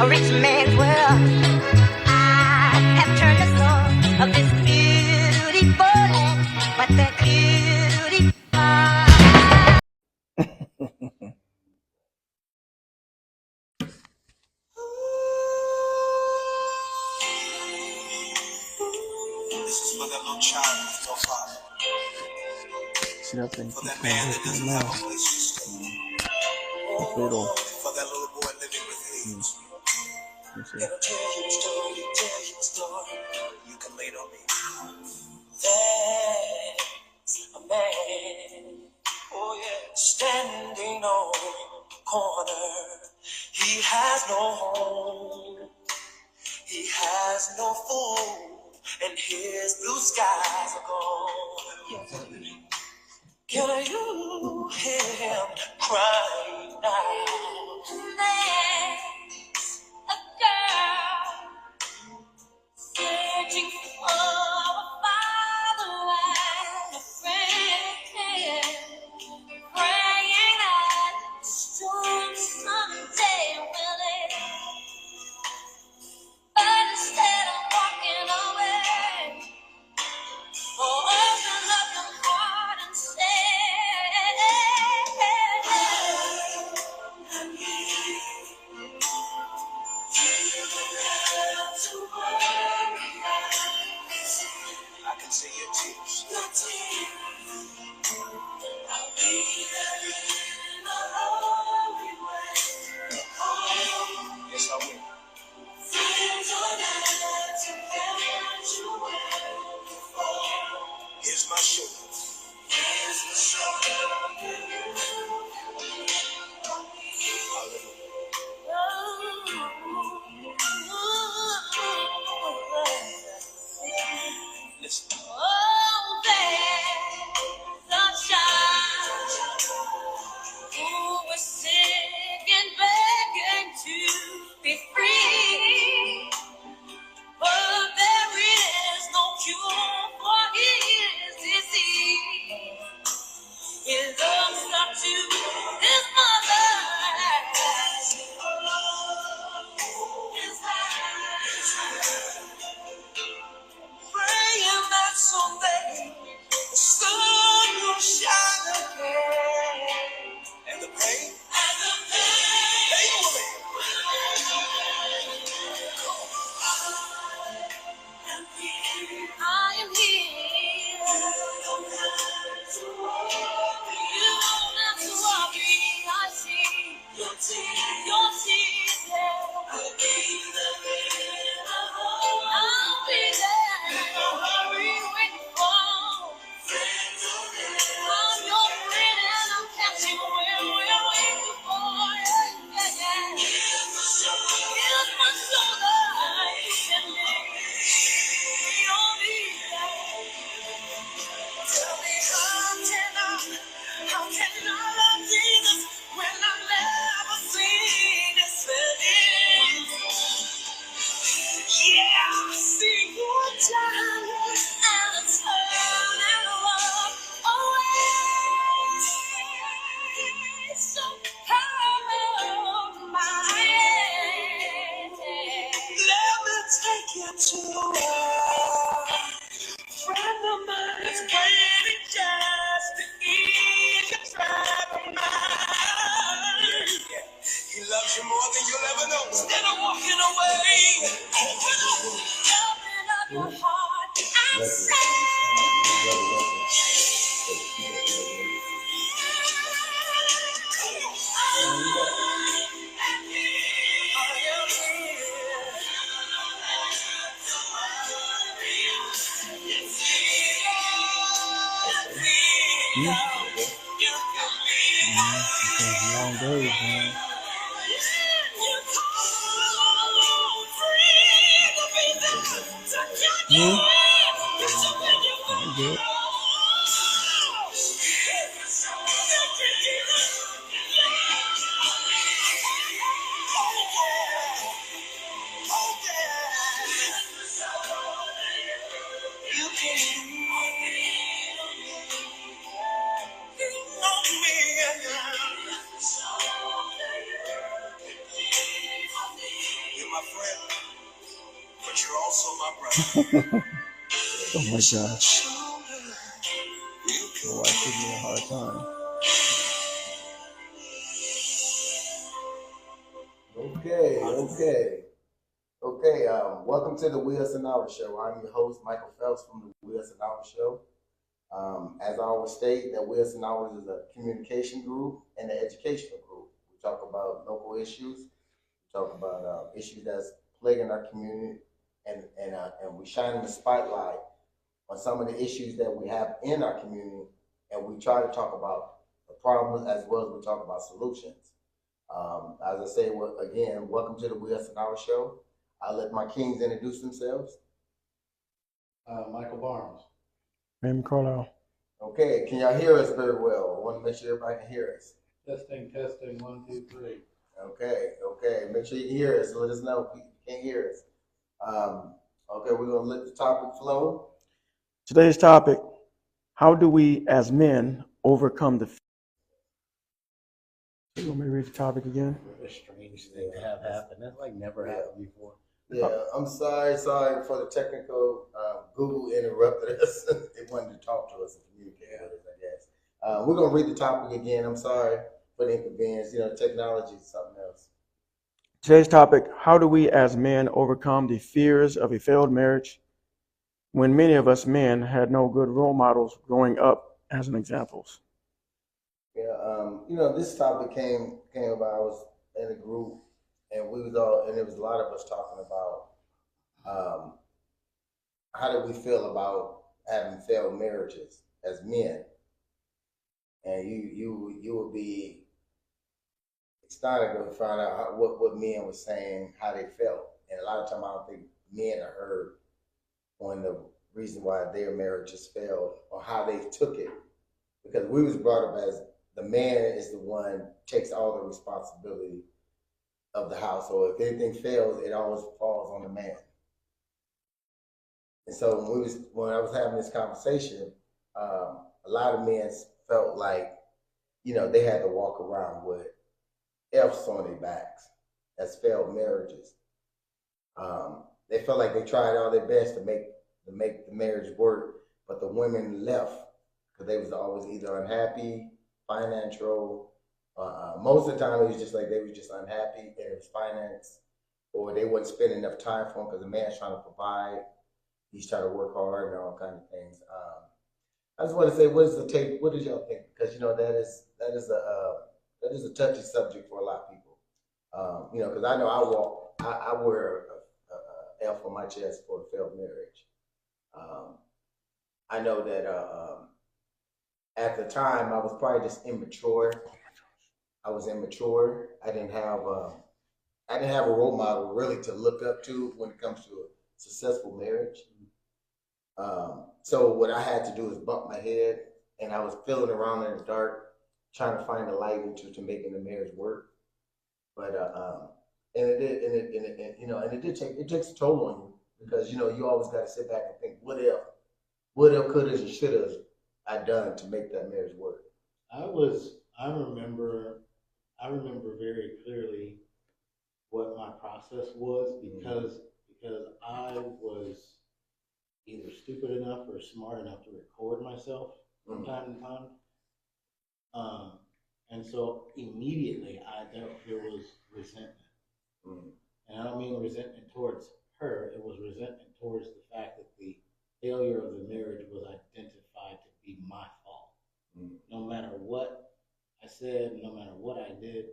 a rich man's world. I have turned the soul of this beautiful land, but that beauty. This is for that little child with no father. For that man that doesn't have a place to stay. For that little boy living with AIDS. Can I tell you a story? You can lay it on me. There's a man, oh yeah, standing on the corner. He has no home. He has no food, and his blue skies are gone. Can you hear him crying now? There's a girl searching for a father and a friend, praying that the storm someday will end. But instead of walking away, open up your heart and say, I can see your tears. I'll be there in the holy way. Yes, I will. Friends are there to catch you when you fall. Here's my shoulder. Here's the shoulder. Listen. Oh, there's a child who was sick and begging to be free. But there is no cure for his disease. He looks up to his mother. His eyes, praying that someday the sun will shine again. And the pain? And the pain. Hey, woman. I am here. You don't have to worry. You don't have to worry. I see your tears. Your tears. I'll be there. I'll be there. Don't hurry when you fall. I'm your friend and I'm catching where we're waiting for. Yeah, yeah. Here's my shoulder. You can lean on me. Tell me how can I love Jesus when I've never seen his face? Yeah, see your darling and a turn and walk away. So hold my hand. Let me take you to a friend of mine is waiting just to ease your troubled mind. He loves you more than you'll ever know. Instead of walking away, open up your heart and say, Long days, man. I'm good. but you're also my brother. Oh my gosh. My wife gives me a hard time. Okay. Welcome to the Wheels and Hour Show. I'm your host, Michael Phelps from the Wheels and Hour Show. As I always state, that Wheels and Hours is a communication group and an educational group. We talk about local issues. We talk about issues that's plaguing our community, and we shine the spotlight on some of the issues that we have in our community, and we try to talk about the problems as well as we talk about solutions. As I say, again, welcome to the Wheels and Hour Show. I'll let my kings introduce themselves. Michael Barnes. Raymond Carlisle. Okay, can y'all hear us very well? I want to make sure everybody can hear us. Testing, 1, 2, 3. Okay. Make sure you hear us. Let us know if you can't hear us. Okay, we're going to let the topic flow. Today's topic: how do we as men overcome the? You want me to read the topic again? What a strange thing to have happen. That's like never happened before. Yeah, I'm sorry for the technical. Google interrupted us. It wanted to talk to us and communicate with us, I guess. We're going to read the topic again. I'm sorry for the inconvenience. Technology is something else. Today's topic: how do we as men overcome the fears of a failed marriage when many of us men had no good role models growing up as an examples? Yeah, this topic came about. I was in a group, and we was all, and there was a lot of us talking about how do we feel about having failed marriages as men, and you would be excited to find out what men were saying, how they felt, and a lot of time I don't think men are heard on the reason why their marriages failed or how they took it, because we was brought up as the man is the one takes all the responsibility of the house. So if anything fails, it always falls on the man. And so when I was having this conversation, a lot of men felt like they had to walk around with F's on their backs as failed marriages. They felt like they tried all their best to make the marriage work, but the women left because they was always either unhappy, financial. Most of the time, it was just like they were just unhappy, and it was finance, or they wouldn't spend enough time for them because the man's trying to provide, he's trying to work hard and all kinds of things. I just want to say, what is the take? What did y'all think? Because that is a touchy subject for a lot of people. Because I know I wear a F on my chest for a failed marriage. I know that at the time I was probably just immature. I was immature. I didn't have a role model really to look up to when it comes to a successful marriage. So what I had to do is bump my head, and I was feeling around in the dark, trying to find a light into making the marriage work. But and it did it takes a toll on you, because you always got to sit back and think, what if, could have, and should have I done to make that marriage work. I remember very clearly what my process was, because I was either stupid enough or smart enough to record myself from time to time. And so immediately there was resentment. And I don't mean resentment towards her, it was resentment towards the fact that the failure of the marriage was identified to be my fault. No matter what I said, no matter what I did,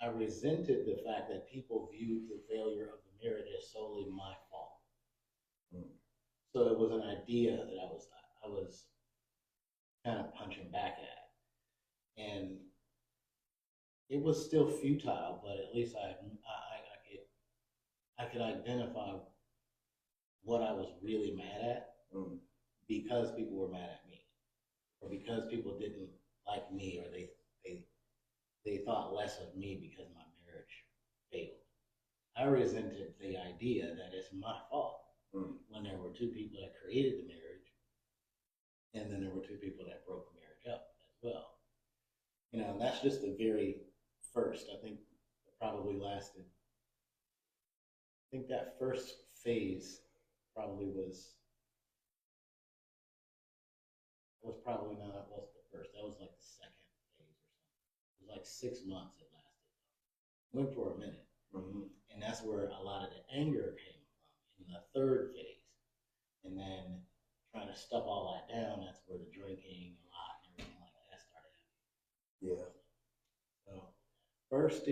I resented the fact that people viewed the failure of the marriage as solely my fault. So it was an idea that I was kind of punching back at, and it was still futile. But at least I could identify what I was really mad at, because people were mad at me, or because people didn't like me, or they thought less of me because my marriage failed. I resented the idea that it's my fault when there were two people that created the marriage, and then there were two people that broke the marriage up as well. And that's just the very first. I think it probably lasted. I think that first phase probably was probably not was the first. That was like the second phase or something. It was like 6 months it lasted. Went for a minute. And that's where a lot of the anger came from in the third phase. And then trying to stuff all that down, that's where the drinking a lot and everything like that started happening. Yeah. So first,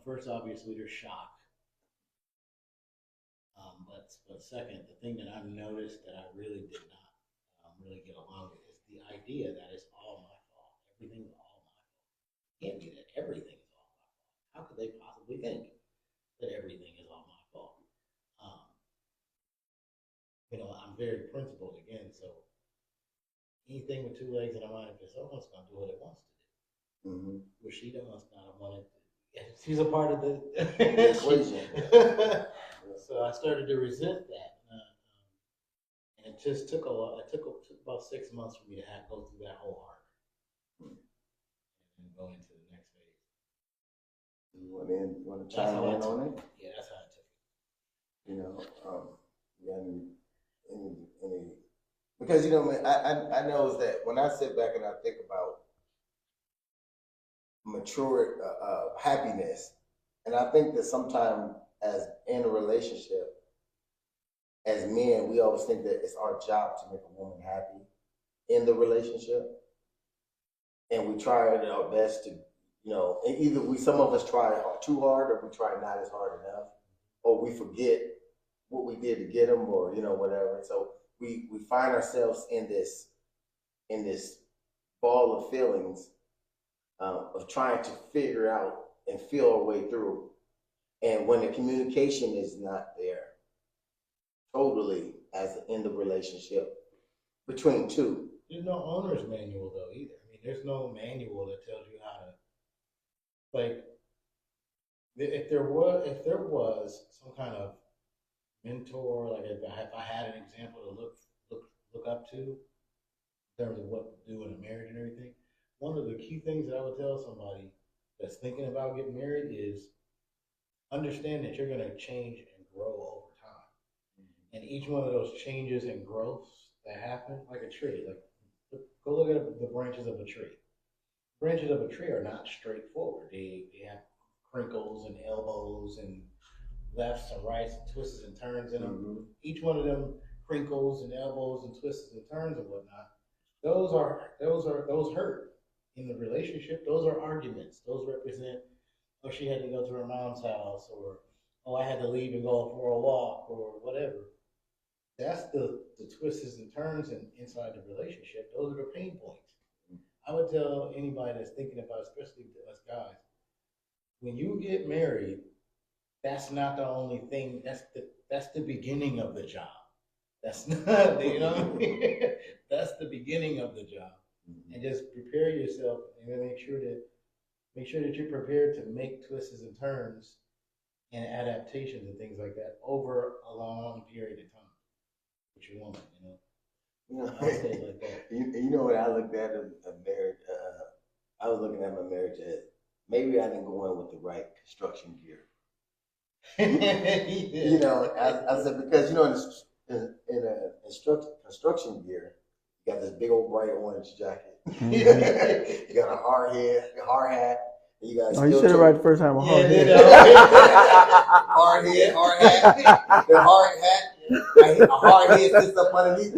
first obviously there's shock. But second, the thing that I've noticed that I really did not really get along with is the idea that it's all my fault. Everything's all my fault. It can't be that everything is all my fault. How could they possibly think that everything is all my fault? I'm very principled again, so anything with two legs and a mind of its own is going to do what it wants to do. What she does not want it to. She's a part of the equation. So I started to resent that, and it just took a lot. It took about 6 months for me to go through that whole arc and go into the next phase. You want to chime in on it? Yeah, that's how I took it. Because I know is that when I sit back and I think about mature happiness, and I think that sometimes as in a relationship, as men, we always think that it's our job to make a woman happy in the relationship, and we try our best to, and either some of us try too hard, or we try not as hard enough, or we forget what we did to get them, or whatever. So we find ourselves in this ball of feelings of trying to figure out and feel our way through. And when the communication is not there totally as in the relationship between two. There's no owner's manual though either. I mean, there's no manual that tells you how to, like, if there was some kind of mentor, like if I had an example to look up to in terms of what to do in a marriage and everything, one of the key things that I would tell somebody that's thinking about getting married is understand that you're going to change and grow over time. And each one of those changes and growths that happen, like a tree, like go look at the branches of a tree. Branches of a tree are not straightforward. They have crinkles and elbows and lefts and rights and twists and turns in them. Each one of them crinkles and elbows and twists and turns and whatnot, those hurt in the relationship. Those are arguments. Those represent, oh, she had to go to her mom's house, or oh, I had to leave and go for a walk, or whatever. That's the twists and turns inside the relationship. Those are the pain points. I would tell anybody that's thinking about, especially us guys, when you get married, that's not the only thing. That's the beginning of the job. That's not, what I mean? That's the beginning of the job. And just prepare yourself and make sure that you're prepared to make twists and turns and adaptations and things like that over a long period of time with your woman. I'll say it like that. What I looked at a marriage. I was looking at my marriage as maybe I didn't go in with the right construction gear. I said, because in a construction gear, you got this big old bright orange jacket. You got a hard hat. And you got you said it right the first time. Hard hat. The hard hat. A hard head sits up underneath.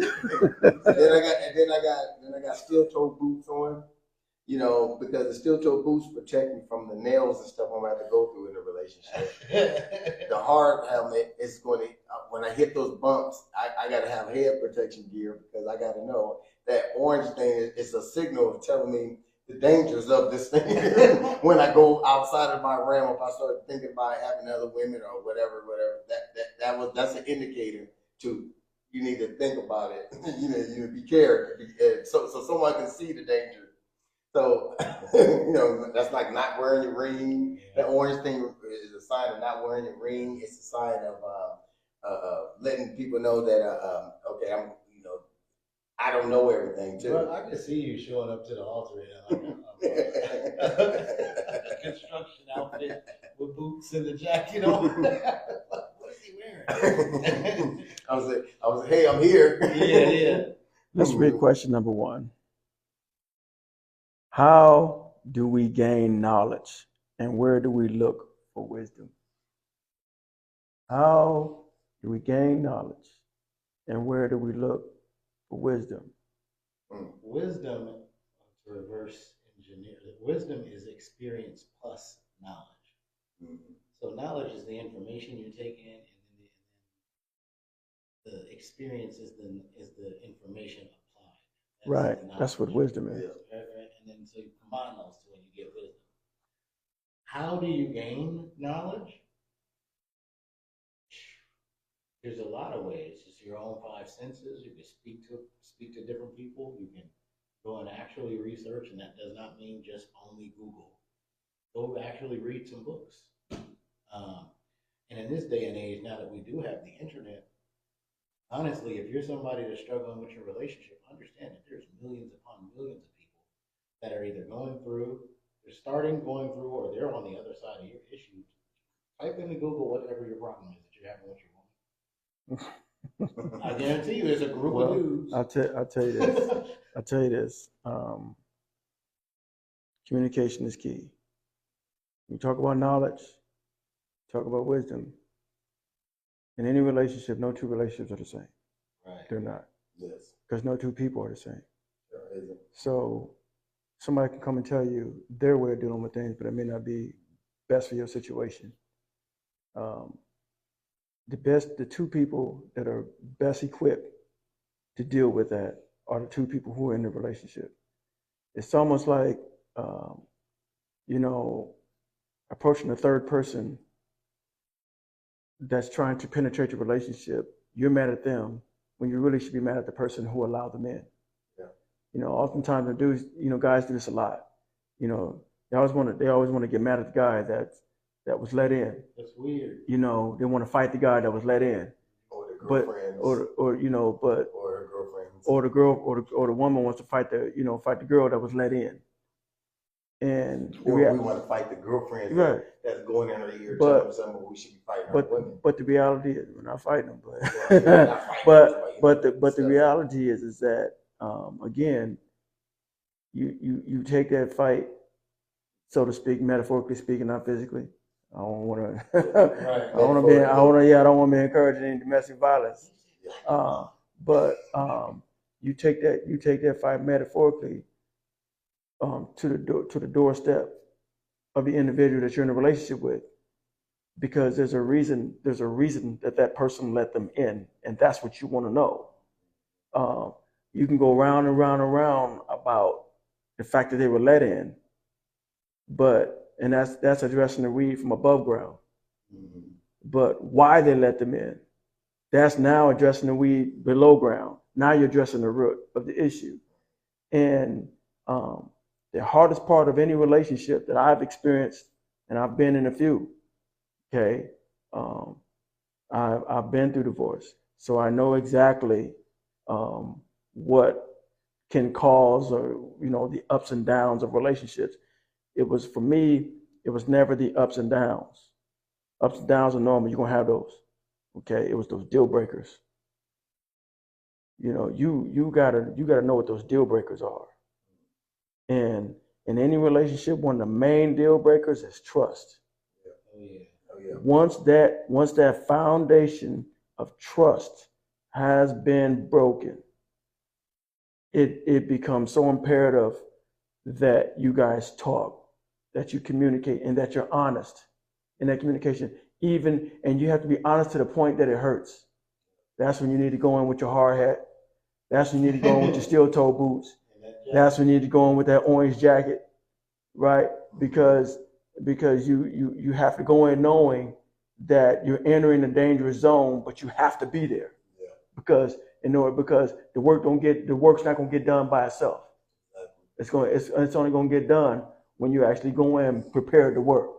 And then I got steel toe boots on. Because the steel toe boots protect me from the nails and stuff I'm going to have to go through in a relationship. The hard helmet is going to, when I hit those bumps, I got to have head protection gear, because I got to know that orange thing is a signal of telling me the dangers of this thing. When I go outside of my realm, if I start thinking about having other women or whatever, that's an indicator to, you need to think about it. You need to be careful, so someone can see the danger. So, that's like not wearing your ring. That orange thing is a sign of not wearing your ring. It's a sign of letting people know that, okay, I don't know everything too. Well, I can see you showing up to the altar in a construction outfit with boots and the jacket on. What is he wearing? I was, hey, I'm here. Yeah. Let's read question number 1. How do we gain knowledge, and where do we look for wisdom? How do we gain knowledge, and where do we look for wisdom? Wisdom, to reverse engineer, wisdom is experience plus knowledge. So knowledge is the information you take in, and then the experience is the information applied. Right. That's what wisdom is. Right. And then so you combine those two and you get wisdom. How do you gain knowledge? There's a lot of ways. It's your own 5 senses. You can speak to different people. You can go and actually research, and that does not mean just only Google. Go actually read some books. And in this day and age, now that we do have the internet, honestly, if you're somebody that's struggling with your relationship, understand that there's millions upon millions of people that are either going through, going through, or they're on the other side of your issues. Type into Google whatever your problem is that you're having with your woman. I guarantee you, there's a group of dudes. I'll tell you this. I'll tell you this. Communication is key. You talk about knowledge, talk about wisdom. In any relationship, no two relationships are the same. Right. They're not. Yes. Because no two people are the same. Sure isn't. So somebody can come and tell you their way of dealing with things, but it may not be best for your situation. The two people that are best equipped to deal with that are the two people who are in the relationship. It's almost like, approaching a third person that's trying to penetrate your relationship. You're mad at them when you really should be mad at the person who allowed them in. Yeah. Oftentimes the dudes, guys do this a lot. They always want to get mad at the guy that was let in. That's weird. They want to fight the guy that was let in. Or the girlfriends. Or her girlfriends. Or the girl or the woman wants to fight the girl that was let in. And or we want to fight the girlfriend that's going in her ear telling them something we should be fighting our women. But the reality is we're not fighting them. But the reality is that again, you take that fight, so to speak, metaphorically speaking, not physically. I don't want to. I don't want to be encouraging any domestic violence. But you take that fight metaphorically to the doorstep of the individual that you're in a relationship with, because there's a reason that person let them in, and that's what you want to know. You can go round and round and round about the fact that they were let in, and that's addressing the weed from above ground. Mm-hmm. But why they let them in, that's now addressing the weed below ground. Now you're addressing the root of the issue. And the hardest part of any relationship that I've experienced, and I've been in a few, okay, I've been through divorce, so I know exactly what can cause, or the ups and downs of relationships. For me, it was never the ups and downs. Ups and downs are normal. You're gonna have those. Okay, it was those deal breakers. You gotta know what those deal breakers are. And in any relationship, one of the main deal breakers is trust. Oh yeah. Once that foundation of trust has been broken, it becomes so imperative that you guys talk, that you communicate, and that you're honest in that communication. And you have to be honest to the point that it hurts. That's when you need to go in with your hard hat. That's when you need to go in with your steel-toe boots. That's when you need to go in with that orange jacket, right? Because you have to go in knowing that you're entering a dangerous zone, but you have to be there. Yeah. Because the work's not gonna get done by itself. It's only gonna get done when you actually go in prepared to work.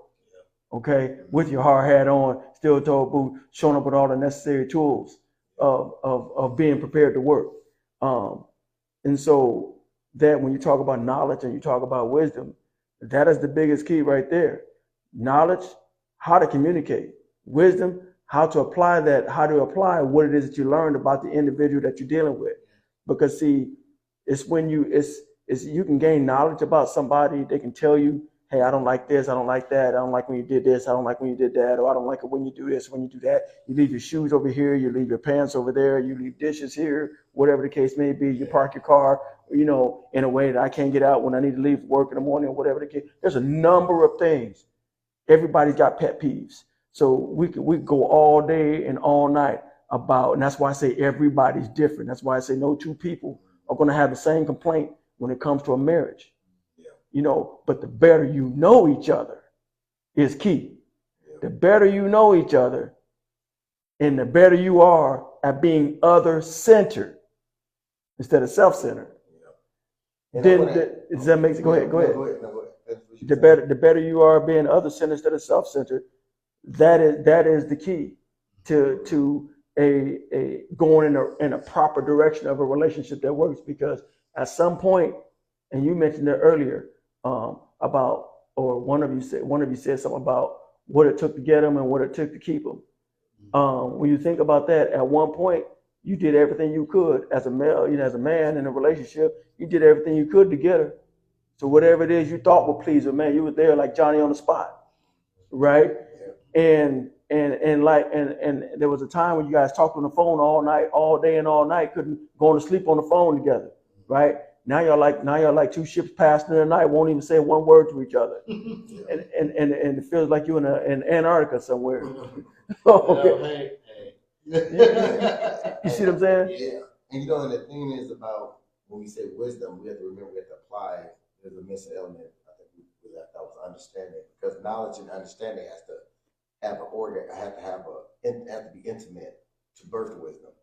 Okay, with your hard hat on, steel-toe boot, showing up with all the necessary tools of being prepared to work. And so that when you talk about knowledge and you talk about wisdom, that is the biggest key right there. Knowledge, how to communicate. Wisdom, how to apply what it is that you learned about the individual that you're dealing with. Because see, it's when you can gain knowledge about somebody. They can tell you, hey, I don't like this, I don't like that, I don't like when you did this, I don't like when you did that, or I don't like it when you do this, when you do that. You leave your shoes over here, you leave your pants over there, you leave dishes here, whatever the case may be. You park your car, in a way that I can't get out when I need to leave work in the morning, or whatever the case. There's a number of things. Everybody's got pet peeves. So we go all day and all night about, and that's why I say everybody's different. That's why I say no two people are going to have the same complaint when it comes to a marriage. But the better you know each other is key. The better you know each other, and the better you are at being other-centered instead of self-centered. Does that make sense? Go ahead. No, go ahead. The better you are being other-centered instead of self-centered, that is the key to a going in a proper direction of a relationship that works. Because at some point, and you mentioned it earlier, about, or one of you said something about what it took to get them and what it took to keep them. When you think about that, at one point you did everything you could as a male, as a man in a relationship, you did everything you could to get her. So whatever it is you thought would please her, man, you were there like Johnny on the spot, right? And there was a time when you guys talked on the phone all night, all day and all night, couldn't go to sleep on the phone together, right? Now y'all like two ships passing in the night, won't even say one word to each other, and it feels like you're in Antarctica somewhere. Okay. You see what I'm saying? Yeah. And the thing is about when we say wisdom, we have to remember we have to apply. There's a missing element. I think that was understanding, because knowledge and understanding has to have an order. Have to be intimate to birth wisdom.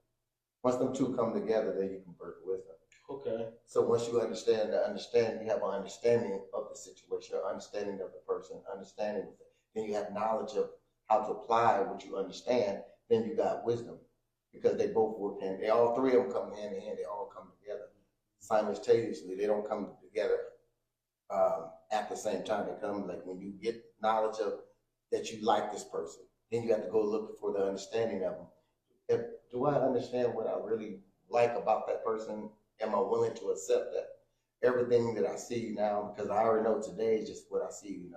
Once them two come together, then you can birth wisdom. Okay. So once you understand, you have an understanding of the situation, understanding of the person, understanding, then you have knowledge of how to apply what you understand. Then you got wisdom, because they both work in. All three of them come hand in hand. They all come together simultaneously. They don't come together at the same time. They come like when you get knowledge of that you like this person, then you have to go look for the understanding of them. Do I understand what I really like about that person? Am I willing to accept that everything that I see now? Because I already know today is just what I see.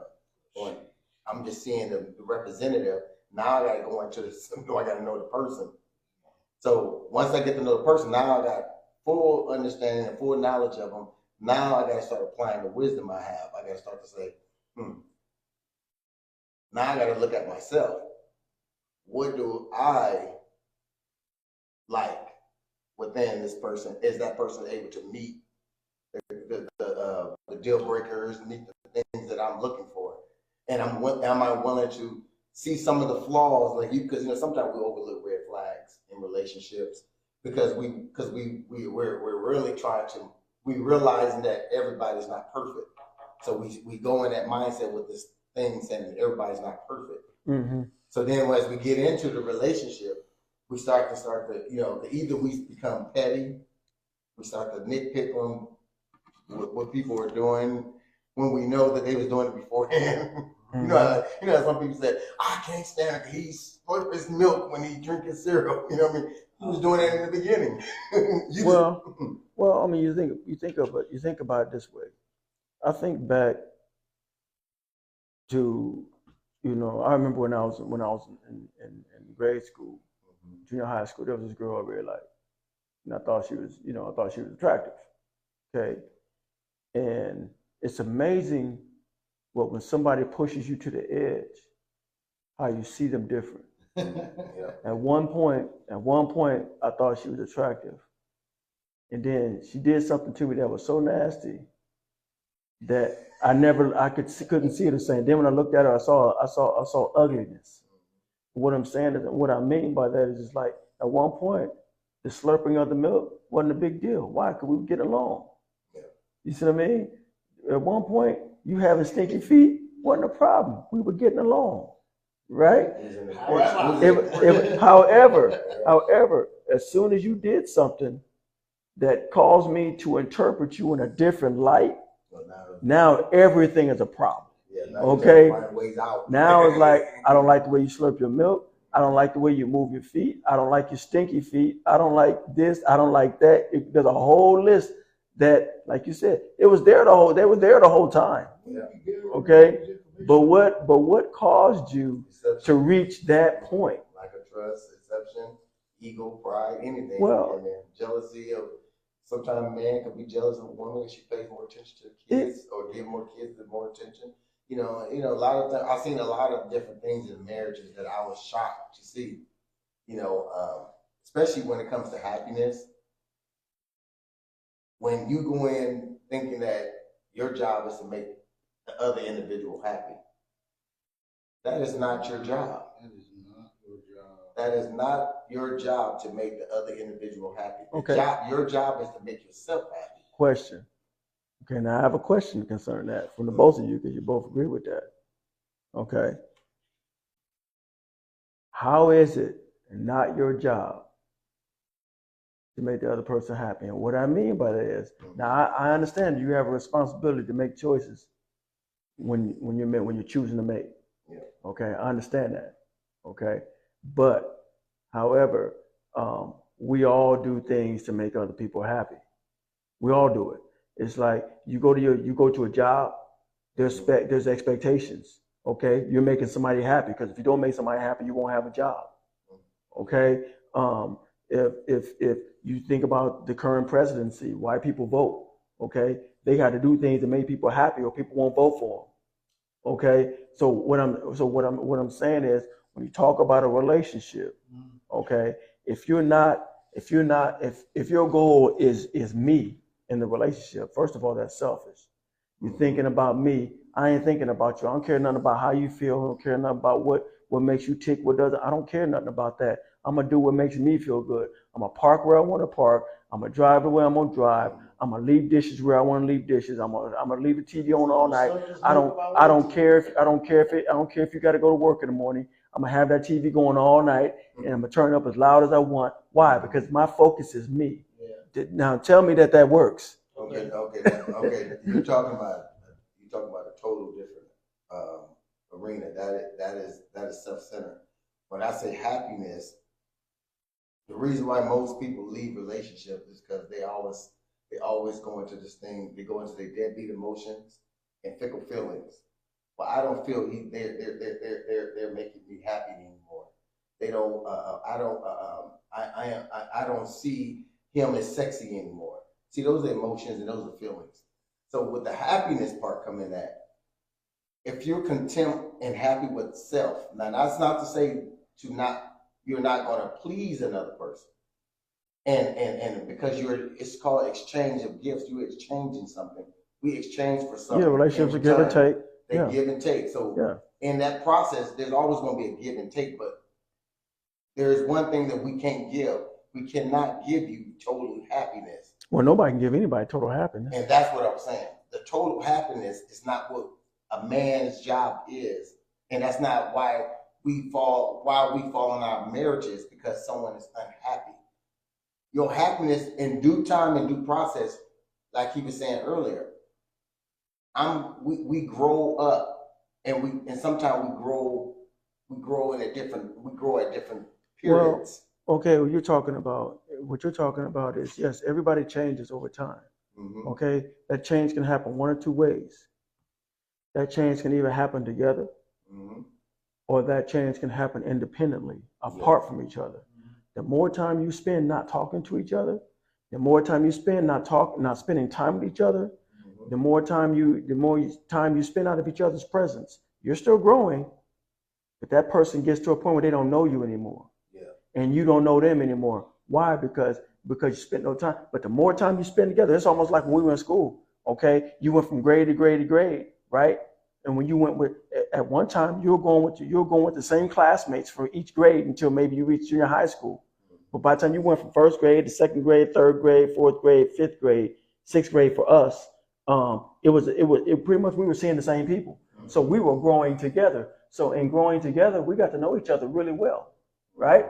I'm just seeing the representative. Now I got to go into this. I got to know the person. So once I get to know the person, now I got full understanding and full knowledge of them. Now I got to start applying the wisdom I have. I got to start to say, now I got to look at myself. What do I like within this person? Is that person able to meet the deal breakers, meet the things that I'm looking for? And am I willing to see some of the flaws, because sometimes we overlook red flags in relationships because we're really we realizing that everybody's not perfect. So we go in that mindset with this thing saying everybody's not perfect. Mm-hmm. So then as we get into the relationship, we start to either we become petty, we start to nitpick on what people are doing when we know that they was doing it beforehand. Mm-hmm. Some people say, I can't stand it. He slurp his milk when he drink his cereal. He was doing that in the beginning. Well, I mean, you think about it this way. I think back to, I remember when I was in grade school, junior high school, there was this girl I really liked, and I thought she was attractive. Okay, and it's amazing when somebody pushes you to the edge, how you see them different. Yeah. At one point, I thought she was attractive, and then she did something to me that was so nasty that I couldn't see her the same. Then when I looked at her, I saw ugliness. What I'm saying is, what I mean by that is just like at one point, the slurping of the milk wasn't a big deal. Why? Because we would get along. Yeah. You see what I mean? At one point, you having stinky feet wasn't a problem. We were getting along, right? However, as soon as you did something that caused me to interpret you in a different light, now everything is a problem. Yeah, okay? Now it's like, I don't like the way you slurp your milk. I don't like the way you move your feet. I don't like your stinky feet. I don't like this. I don't like that. There's a whole list that, like you said, they were there the whole time. Yeah. Okay. But what caused you to reach that point? Like a trust, exception, ego, pride, anything. Well, and then jealousy of sometimes a man can be jealous of a woman if she pays more attention to the kids or give more kids more attention. A lot of times I've seen a lot of different things in marriages that I was shocked to see. Especially when it comes to happiness. When you go in thinking that your job is to make the other individual happy, that is not your job. That is not your job. That is not your job to make the other individual happy. Okay. Your job is to make yourself happy. Question. Okay, now I have a question concerning that from the both of you because you both agree with that. Okay. How is it not your job to make the other person happy? And what I mean by that is, now I understand you have a responsibility to make choices when you're choosing to make. Yeah. Okay, I understand that. Okay, but however, we all do things to make other people happy. We all do it. It's like you go to a job. There's expectations. Okay, you're making somebody happy because if you don't make somebody happy, you won't have a job. Okay, if you think about the current presidency, why people vote. Okay, they got to do things to make people happy, or people won't vote for them. Okay, so what I'm saying is, when you talk about a relationship, okay, if your goal is me in the relationship, first of all, that's selfish. You're thinking about me. I ain't thinking about you. I don't care nothing about how you feel. I don't care nothing about what makes you tick, what doesn't. I don't care nothing about that. I'm gonna do what makes me feel good. I'm gonna park where I want to park. I'm gonna drive the way I'm gonna drive. I'm gonna leave dishes where I want to leave dishes. I'm gonna leave the TV on all night. I don't care if you got to go to work in the morning. I'm gonna have that TV going all night, and I'm gonna turn it up as loud as I want. Why? Because my focus is me. Yeah. Now tell me that works. Okay. You're talking about a total different arena. That is self-centered. When I say happiness, the reason why most people leave relationships is because they always go into this thing. They go into their deadbeat emotions and fickle feelings. But I don't feel they're making me happy anymore. They don't. I don't see him as sexy anymore. See, those are emotions and those are feelings. So with the happiness part coming in that, if you're content and happy with self, now that's not to say you're not going to please another person. And because it's called exchange of gifts, you're exchanging something. We exchange for something. Yeah, relationships are give and take. They give and take. So in that process, there's always going to be a give and take, but there is one thing that we can't give. We cannot give you total happiness. Well, nobody can give anybody total happiness. And that's what I'm saying. The total happiness is not what a man's job is. And that's not why we fall in our marriages, because someone is unhappy. Your happiness in due time and due process, like he was saying earlier, we grow up and sometimes we grow at different periods. Well, okay, what you're talking about is, yes, everybody changes over time. Mm-hmm. Okay, that change can happen one or two ways. That change can either happen together, mm-hmm. or that change can happen independently, apart from each other. Mm-hmm. The more time you spend not talking to each other, the more time you spend not spending time with each other, mm-hmm. the more time you spend out of each other's presence. You're still growing, but that person gets to a point where they don't know you anymore. And you don't know them anymore. Why? Because you spent no time. But the more time you spend together, it's almost like when we were in school. Okay, you went from grade to grade to grade, right? And when you went at one time, you were going with the same classmates for each grade until maybe you reached junior high school. But by the time you went from first grade to second grade, third grade, fourth grade, fifth grade, sixth grade for us, it pretty much we were seeing the same people. So we were growing together. So in growing together, we got to know each other really well, right?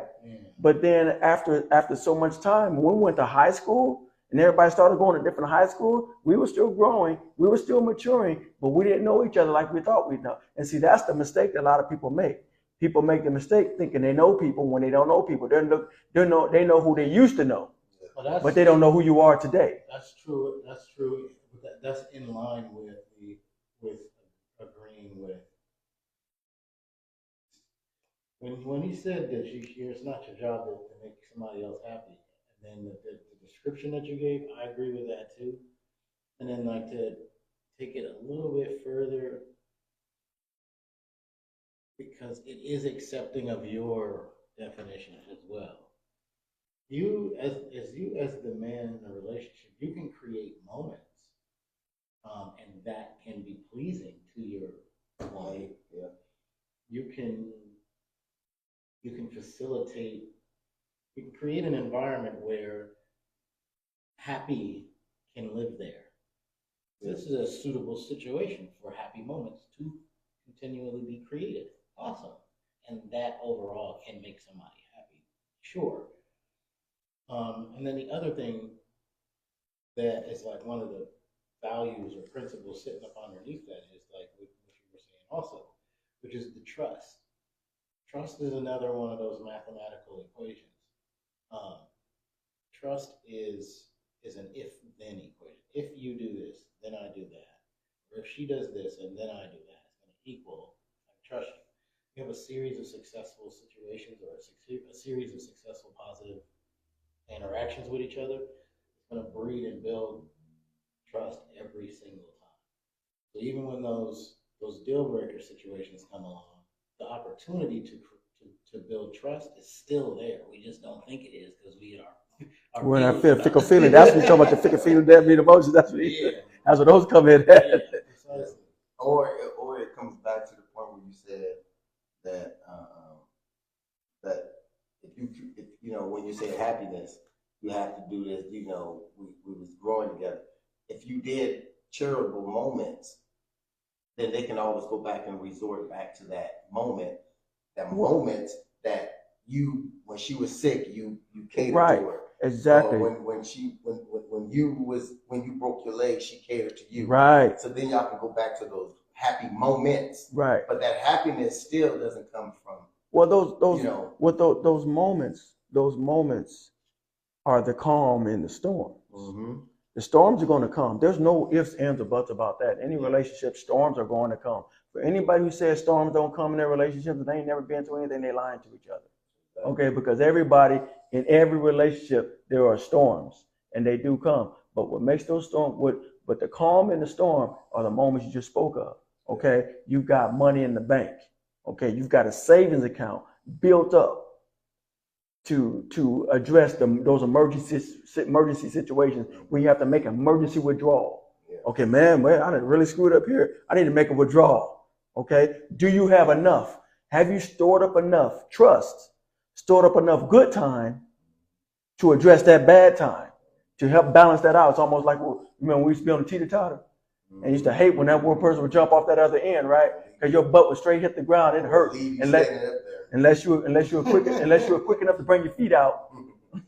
But then after so much time, when we went to high school and everybody started going to different high school, we were still growing, we were still maturing, but we didn't know each other like we thought we'd know. And see, that's the mistake that a lot of people make. People make the mistake thinking they know people when they don't know people. They know who they used to know, but they don't know who you are today. That's true. That's true. That's in line with agreeing with when he said that it's not your job to make somebody else happy. And then the description that you gave, I agree with that too. And then like to take it a little bit further, because it is accepting of your definition as well. You as the man in a relationship, you can create moments, and that can be pleasing to your wife. Yeah. You can facilitate. You can create an environment where happy can live there. This is a suitable situation for happy moments to continually be created. Awesome. And that overall can make somebody happy. Sure. And then the other thing that is like one of the values or principles sitting up underneath that is like what you were saying also, which is the trust. Trust is another one of those mathematical equations. Trust is an if-then equation. If you do this, then I do that. Or if she does this and then I do that, it's going to equal, I trust you. You have a series of successful situations or a series of successful positive interactions with each other. It's going to breed and build trust every single time. So even when those deal breaker situations come along, the opportunity to build trust is still there. We just don't think it is because we are. When I feel fickle feeling, that's what you're talking about, the fickle feeling, that mean emotions. That's what those come in. Or it comes back to the point where you said that that if you know, when you say happiness, you have to do this. You know, we was growing together. If you did charitable moments, then they can always go back and resort back to that moment that you, when she was sick, you catered to her. Exactly. When you broke your leg, she catered to you. Right. So then y'all can go back to those happy moments. Right. But that happiness still doesn't come from. Well, those moments are the calm in the storms. Mm-hmm. The storms are going to come. There's no ifs, ands, or buts about that. Any relationship, storms are going to come. For anybody who says storms don't come in their relationships and they ain't never been through anything, they lying to each other. Okay, because everybody in every relationship, there are storms, and they do come. But what makes those storms, but the calm in the storm are the moments you just spoke of. Okay, you've got money in the bank. Okay, you've got a savings account built up to address those emergency situations where you have to make an emergency withdrawal. Yeah. Okay, man, I done really screwed up here. I need to make a withdrawal. Okay, do you have enough? Have you stored up enough trust? Stored up enough good time to address that bad time, to help balance that out? It's almost like, when we used to be on the teeter-totter, and used to hate when that one person would jump off that other end, right? Because your butt would straight hit the ground. It hurt. Unless you were quick enough to bring your feet out.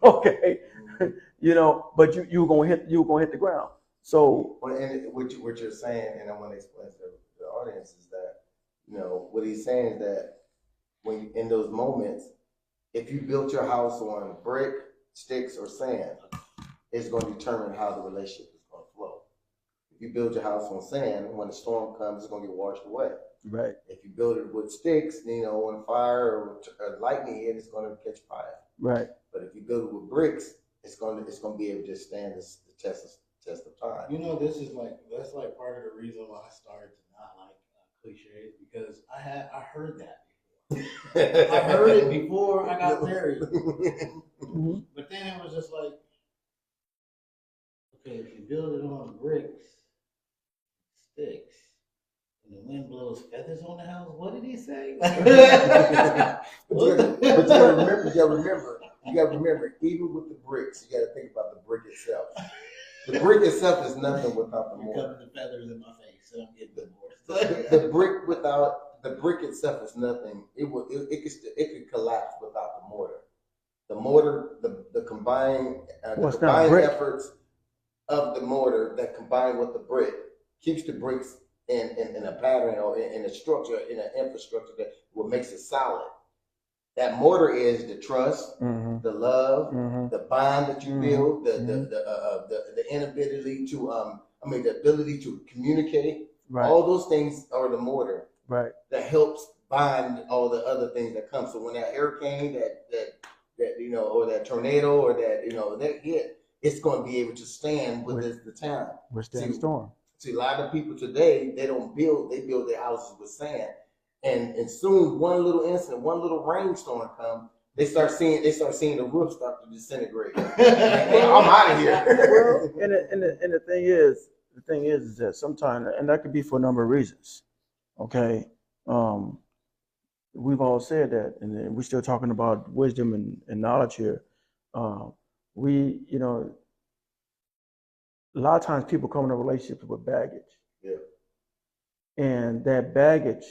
Okay. But you were gonna hit the ground. So and what you're saying, and I want to explain to the audience, is that what he's saying is that when in those moments, if you built your house on brick, sticks, or sand, it's going to determine how the relationship is going to flow. If you build your house on sand, when the storm comes, it's going to get washed away. Right. If you build it with sticks, when fire or lightning hit, it's going to catch fire. Right. But if you build it with bricks, it's going to be able to stand the test of time. That's like part of the reason why I started to not like cliches, because I heard that. I heard it before I got married. Mm-hmm. But then it was just like, okay, if you build it on bricks, sticks, and the wind blows feathers on the house, what did he say? But you gotta remember, even with the bricks, you gotta think about the brick itself. The brick itself is nothing without the mortar. You're covering the feathers in my face, so I'm getting divorced. The brick itself is nothing. It could collapse without the mortar. The mortar, the combined efforts of the mortar that combine with the brick keeps the bricks in a pattern or in a structure, in an infrastructure that what makes it solid. That mortar is the trust, the love, the bond that you build, the inability to the ability to communicate. Right. All those things are the mortar. Right. That helps bind all the other things that come. So when that hurricane, that or that tornado, or that hit, it's going to be able to stand with the town. Withstand the storm. See, a lot of people today, they build their houses with sand. And soon one little incident, one little rainstorm comes, they start seeing the roof start to disintegrate. I'm out of here. Well, and the thing is that sometimes, and that could be for a number of reasons. Okay, we've all said that, and we're still talking about wisdom and knowledge here. A lot of times people come into relationships with baggage. Yeah. And that baggage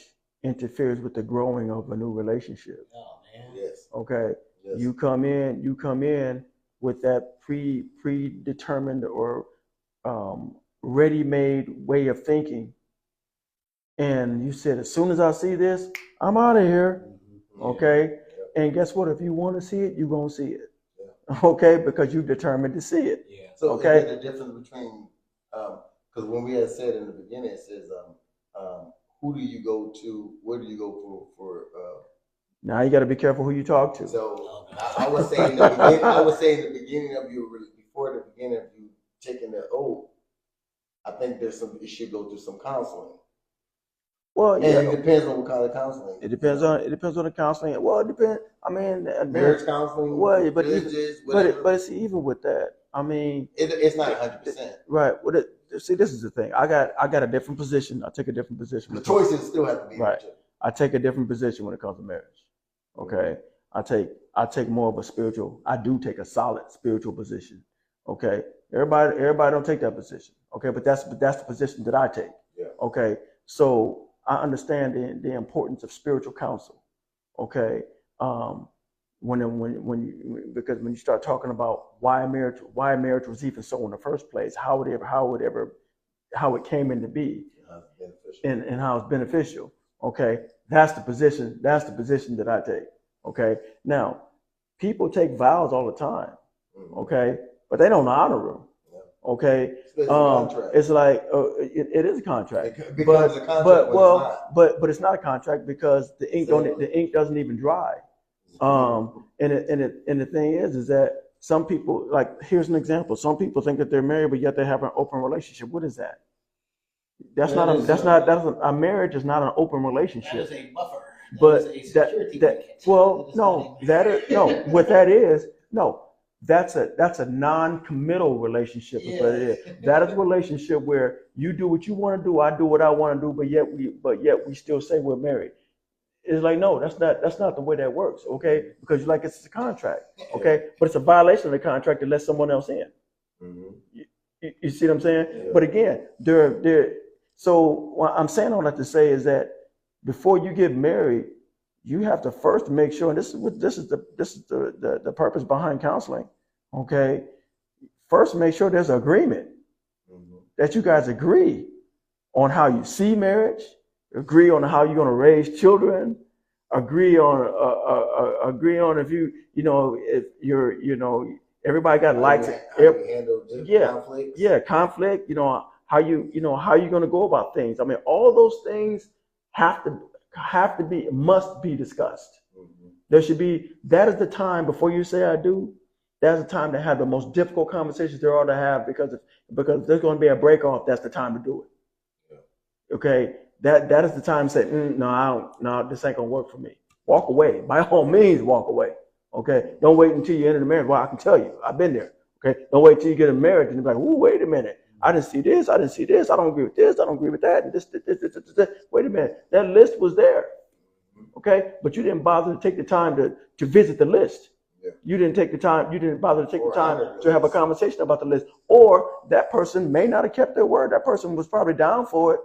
interferes with the growing of a new relationship. Oh man. Yes. Okay. Yes. You come in with that predetermined or ready-made way of thinking, and you said, as soon as I see this, I'm out of here. Okay. Yeah. And guess what? If you want to see it, you're gonna see it. Yeah. Okay, because you've determined to see it. Yeah. So okay. Is there the difference between because when we had said in the beginning, it says who do you go to? Where do you go for? Now you got to be careful who you talk to. So I would say in the beginning of you, before the beginning of you taking the oath, I think it should go through some counseling. Well, yeah, and it depends on what kind of counseling. It depends on the counseling. Well, it depends. I mean, marriage counseling. Well, but see, even with that, I mean, it's not 100%. Right. Well, see, this is the thing. I got a different position. I take a different position. The choices still have to be right. I take a different position when it comes to marriage. Okay. Mm-hmm. I take more of a spiritual. I do take a solid spiritual position. Okay. Everybody don't take that position. Okay, but that's the position that I take. Yeah. Okay. So I understand the importance of spiritual counsel. Okay. Because when you start talking about why marriage was even so in the first place, how it came into be, and how it's beneficial. Okay, that's the position that I take. Okay, now people take vows all the time. Okay, but they don't honor them. Okay, it's like it is a contract. It becomes a contract, but it's not a contract because the ink doesn't even dry. And the thing is that some people, like, here's an example. Some people think that they're married, but yet they have an open relationship. What is that? A marriage is not an open relationship. That is a buffer. That's a non-committal relationship. Is what it is. That is a relationship where you do what you want to do, I do what I want to do, but yet we still say we're married. It's like, no, that's not the way that works. Okay, because it's a contract. Okay, but it's a violation of the contract to let someone else in. Mm-hmm. You see what I'm saying? Yeah. But again, so what I'm saying all that to say is that before you get married, you have to first make sure, and this is the purpose behind counseling. Okay, first make sure there's an agreement, that you guys agree on how you see marriage, agree on how you're going to raise children, agree on if everybody got likes. Conflict. How you're going to go about things. I mean, all those things must be discussed. Mm-hmm. That is the time before you say I do. That's the time to have the most difficult conversations there are to have, because there's going to be a break off. That's the time to do it. Yeah. Okay, that is the time to say no, this ain't gonna work for me. Walk away. By all means, walk away. Okay, don't wait until you enter the marriage. Well, I can tell you, I've been there. Okay, don't wait till you get a marriage and you're like, "Ooh, wait a minute. I didn't see this. I didn't see this. I don't agree with this. I don't agree with that. And this. Wait a minute. That list was there. Okay, but you didn't bother to take the time to visit the list. Yeah. You didn't take the time. You didn't bother to take the time to have a conversation about the list. Or that person may not have kept their word. That person was probably down for it.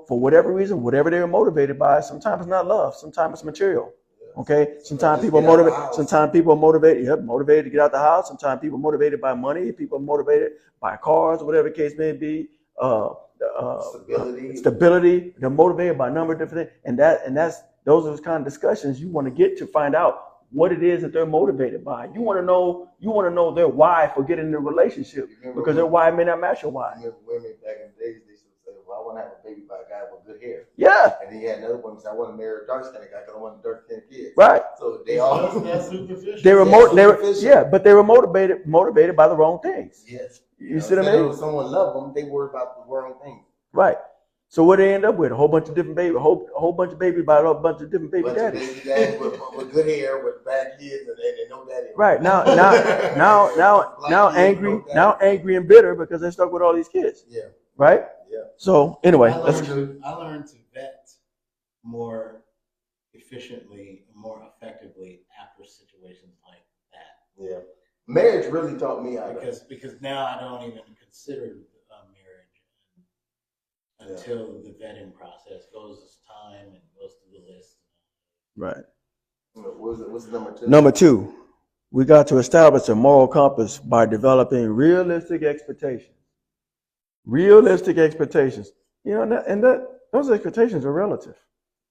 For whatever reason, whatever they were motivated by. Sometimes it's not love. Sometimes it's material. Okay. Sometimes people are motivated. Sometimes people are motivated. Motivated to get out the house. Sometimes people are motivated by money. People are motivated by cars, whatever the case may be. stability. They're motivated by a number of different things, and those are the kind of discussions you want to get to find out what it is that they're motivated by. You want to know their why for getting in a relationship, because their why may not match your why. Remember women back in the days, they used to say, "Well, I want to have a baby by a guy with good hair." Yeah. And then you had another woman say, "I want to marry a dark skinned guy because I want a dark skinned kid." Right. So they all that's superficial. But they were motivated by the wrong things. Yes. You see what I mean? If someone loved them, they worried about the wrong things. Right. So what they end up with? A whole bunch of different babies, a whole bunch of babies by a bunch of different baby daddies. Baby daddies with good hair, with bad kids, and no daddy. Right. Now angry and bitter because they're stuck with all these kids. Yeah. Right? Yeah. So anyway, I learned to vet more efficiently, more effectively after situations like that. Yeah. Marriage really taught me how because now I don't even consider marriage until the vetting process goes time and goes through the list. right. What's number 2? Number 2, we got to establish a moral compass by developing realistic expectations. Realistic expectations. You know, those expectations are relative.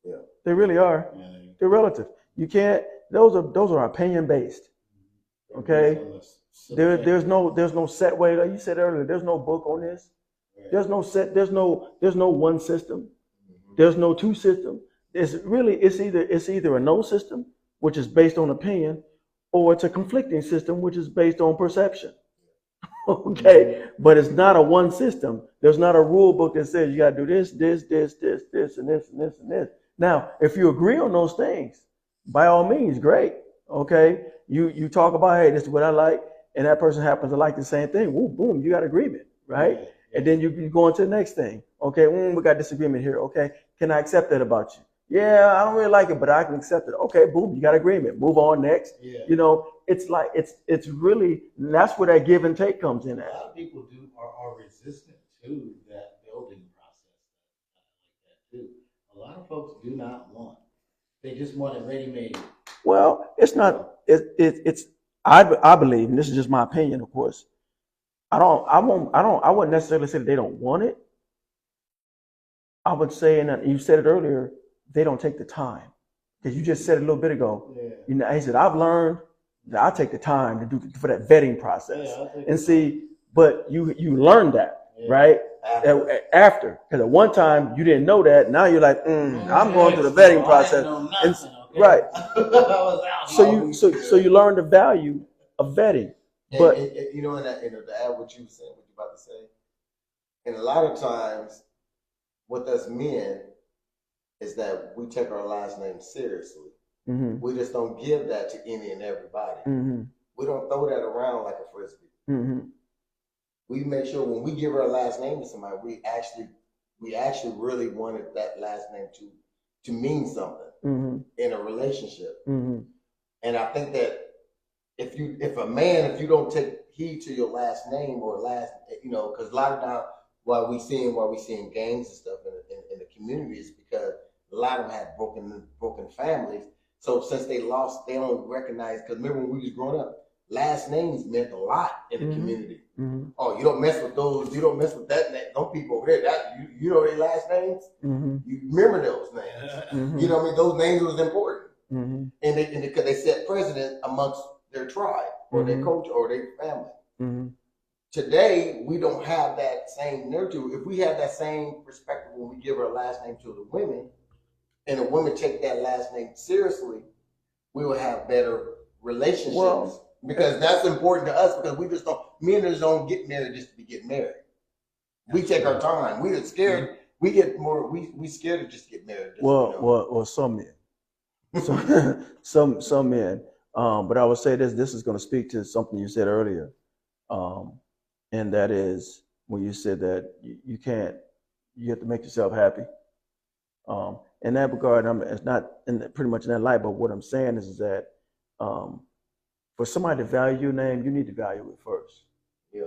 Yeah. They really are. Yeah. They're relative. You can't. Those are opinion based. Okay. There's no set way. Like you said earlier, there's no book on this. Right. There's no one system. There's no two system. It's either a no system, which is based on opinion, or it's a conflicting system, which is based on perception. Okay, but it's not a one system. There's not a rule book that says you got to do this, and this, and this. Now, if you agree on those things, by all means, great. Okay, you talk about, hey, this is what I like, and that person happens to like the same thing. Woo, boom, you got agreement, right? Yeah. And then you go on to the next thing. Okay, we got disagreement here. Okay, can I accept that about you? Yeah, I don't really like it, but I can accept it. Okay, boom, you got agreement. Move on next. Yeah. You know, it's like it's really, that's where that give and take comes in at. A lot of people are resistant to that building process like that too. A lot of folks do not want. They just want it ready made. Well, it's not. I believe, and this is just my opinion, of course. I wouldn't necessarily say that they don't want it. I would say, and you said it earlier, they don't take the time. Because you just said it a little bit ago. Yeah. You know, he said, I've learned that I take the time to do for that vetting process. Yeah, and see, but you learned that, right? After. Because at one time you didn't know that. Now you're like, I'm going through the vetting process. Right. So you learn the value of vetting. But you know, to add what you said, what you about to say, and a lot of times with us men is that we take our last name seriously. Mm-hmm. We just don't give that to any and everybody. Mm-hmm. We don't throw that around like a frisbee. Mm-hmm. We make sure when we give our last name to somebody, we actually really wanted that last name to mean something in a relationship. Mm-hmm. And I think that if you don't take heed to your last name or because a lot of times why we seeing gangs and stuff in the community is because a lot of them have broken families. So since they don't recognize. Because remember when we was growing up, last names meant a lot in the community. Mm-hmm. Oh, you don't mess with those. You don't mess with that name. Don't people over there. That you know their last names. Mm-hmm. You remember those names. Mm-hmm. You know what I mean? Those names was important, and because they set precedent amongst their tribe or their culture or their family. Mm-hmm. Today, we don't have that same nurture. If we have that same perspective when we give our last name to the women, and the women take that last name seriously, we will have better relationships. Because that's important to us, because men just don't get married just to get married. We take our time. We get scared. We get more, we scared to just get married. Well, some men. some men. But I would say this is going to speak to something you said earlier. And that is when you said that you have to make yourself happy. In that regard, it's not pretty much in that light, but what I'm saying is that for somebody to value your name, you need to value it first. Yeah.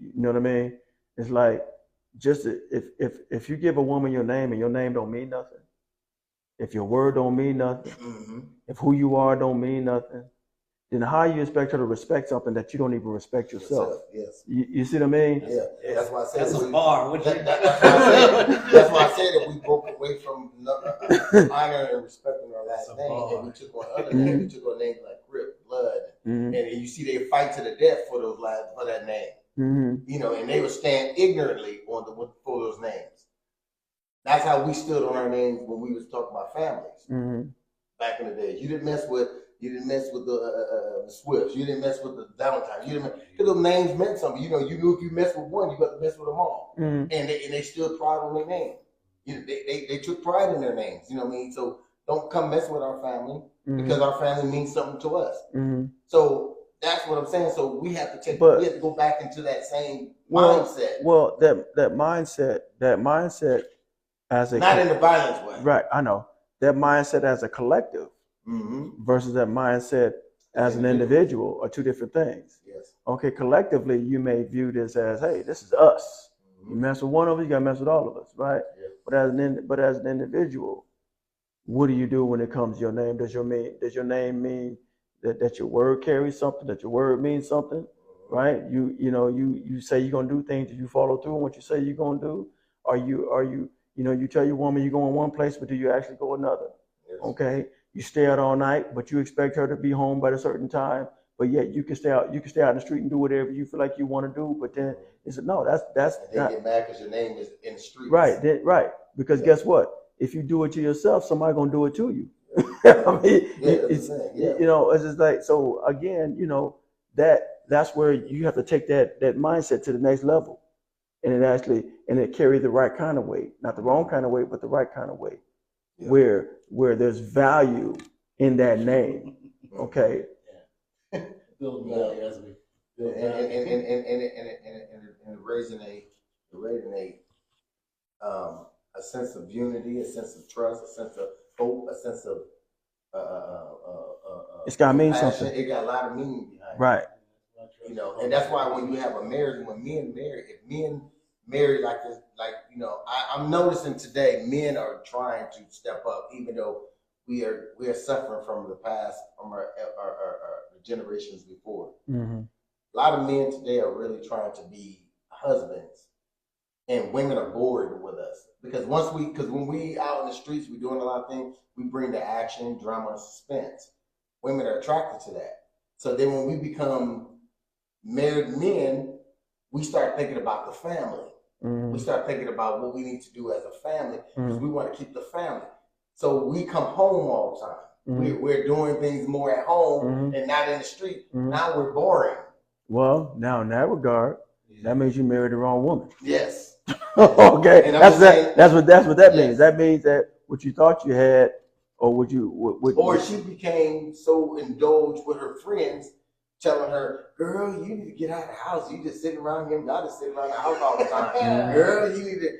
You know what I mean? It's like, just if you give a woman your name and your name don't mean nothing, if your word don't mean nothing, if who you are don't mean nothing, then how you expect her to respect something that you don't even respect yourself? Yes. You see what I mean? Yeah. That's why I said That's a bar. That's why I said that we broke away from honoring and respecting our last name, and we took on other names. We took on names like Crip, Blood, and you see they fight to the death for that name. You know, and they would stand ignorantly for those names. That's how we stood on our names when we was talking about families back in the day. You didn't mess with the Swifts. You didn't mess with the Valentine. You didn't, because those names meant something. You know, you knew if you messed with one, you got to mess with them all. And they stood pride on their name. You know, they took pride in their names. You know what I mean? So don't come mess with our family because our family means something to us. So that's what I'm saying. So we have to we have to go back into that same mindset. Well, that mindset as a not in the violence way. Right, I know. That mindset as a collective versus that mindset as an individual are two different things. Yes. Okay, collectively, you may view this as, hey, this is us. You mess with one of us, you got to mess with all of us, right? Yeah. But as an individual, what do you do when it comes to your name? Does your name mean that your word carries something, that your word means something, right? You say you're gonna do things, that you follow through on what you say you're gonna do? Are you you tell your woman you're going one place, but do you actually go another? Yes. Okay, you stay out all night, but you expect her to be home by a certain time, but yet you can stay out in the street and do whatever you feel like you want to do. But then it's no, that's and they get mad because your name is in the streets. Right. Because guess what? If you do it to yourself, somebody's gonna do it to you. I mean, it's just like, so again, that's where you have to take that mindset to the next level, and it carry the right kind of weight, not the wrong kind of weight, but the right kind of weight, where there's value in that name. Okay. Build value as we build and raising a sense of unity, a sense of trust, a sense of hope, a sense of it's got to mean something. It got a lot of meaning behind it. Right. And that's why when you have a marriage, when men marry like this, I'm noticing today men are trying to step up, even though we are suffering from the past, from our generations before. A lot of men today are really trying to be husbands, and women are bored with us because when we out in the streets, we're doing a lot of things. We bring the action, drama, and suspense. Women are attracted to that. So then when we become married men, we start thinking about the family. We start thinking about what we need to do as a family because we want to keep the family. So we come home all the time. We're doing things more at home and not in the street. Now we're boring. Well, now in that regard, that means you married the wrong woman. Yes. Okay. And that's what that means. That means that what you thought you had, or she became so indulged with her friends, telling her, "Girl, you need to get out of the house. You just sitting around here. Y'all just sitting around the house all the time. Girl, you need to.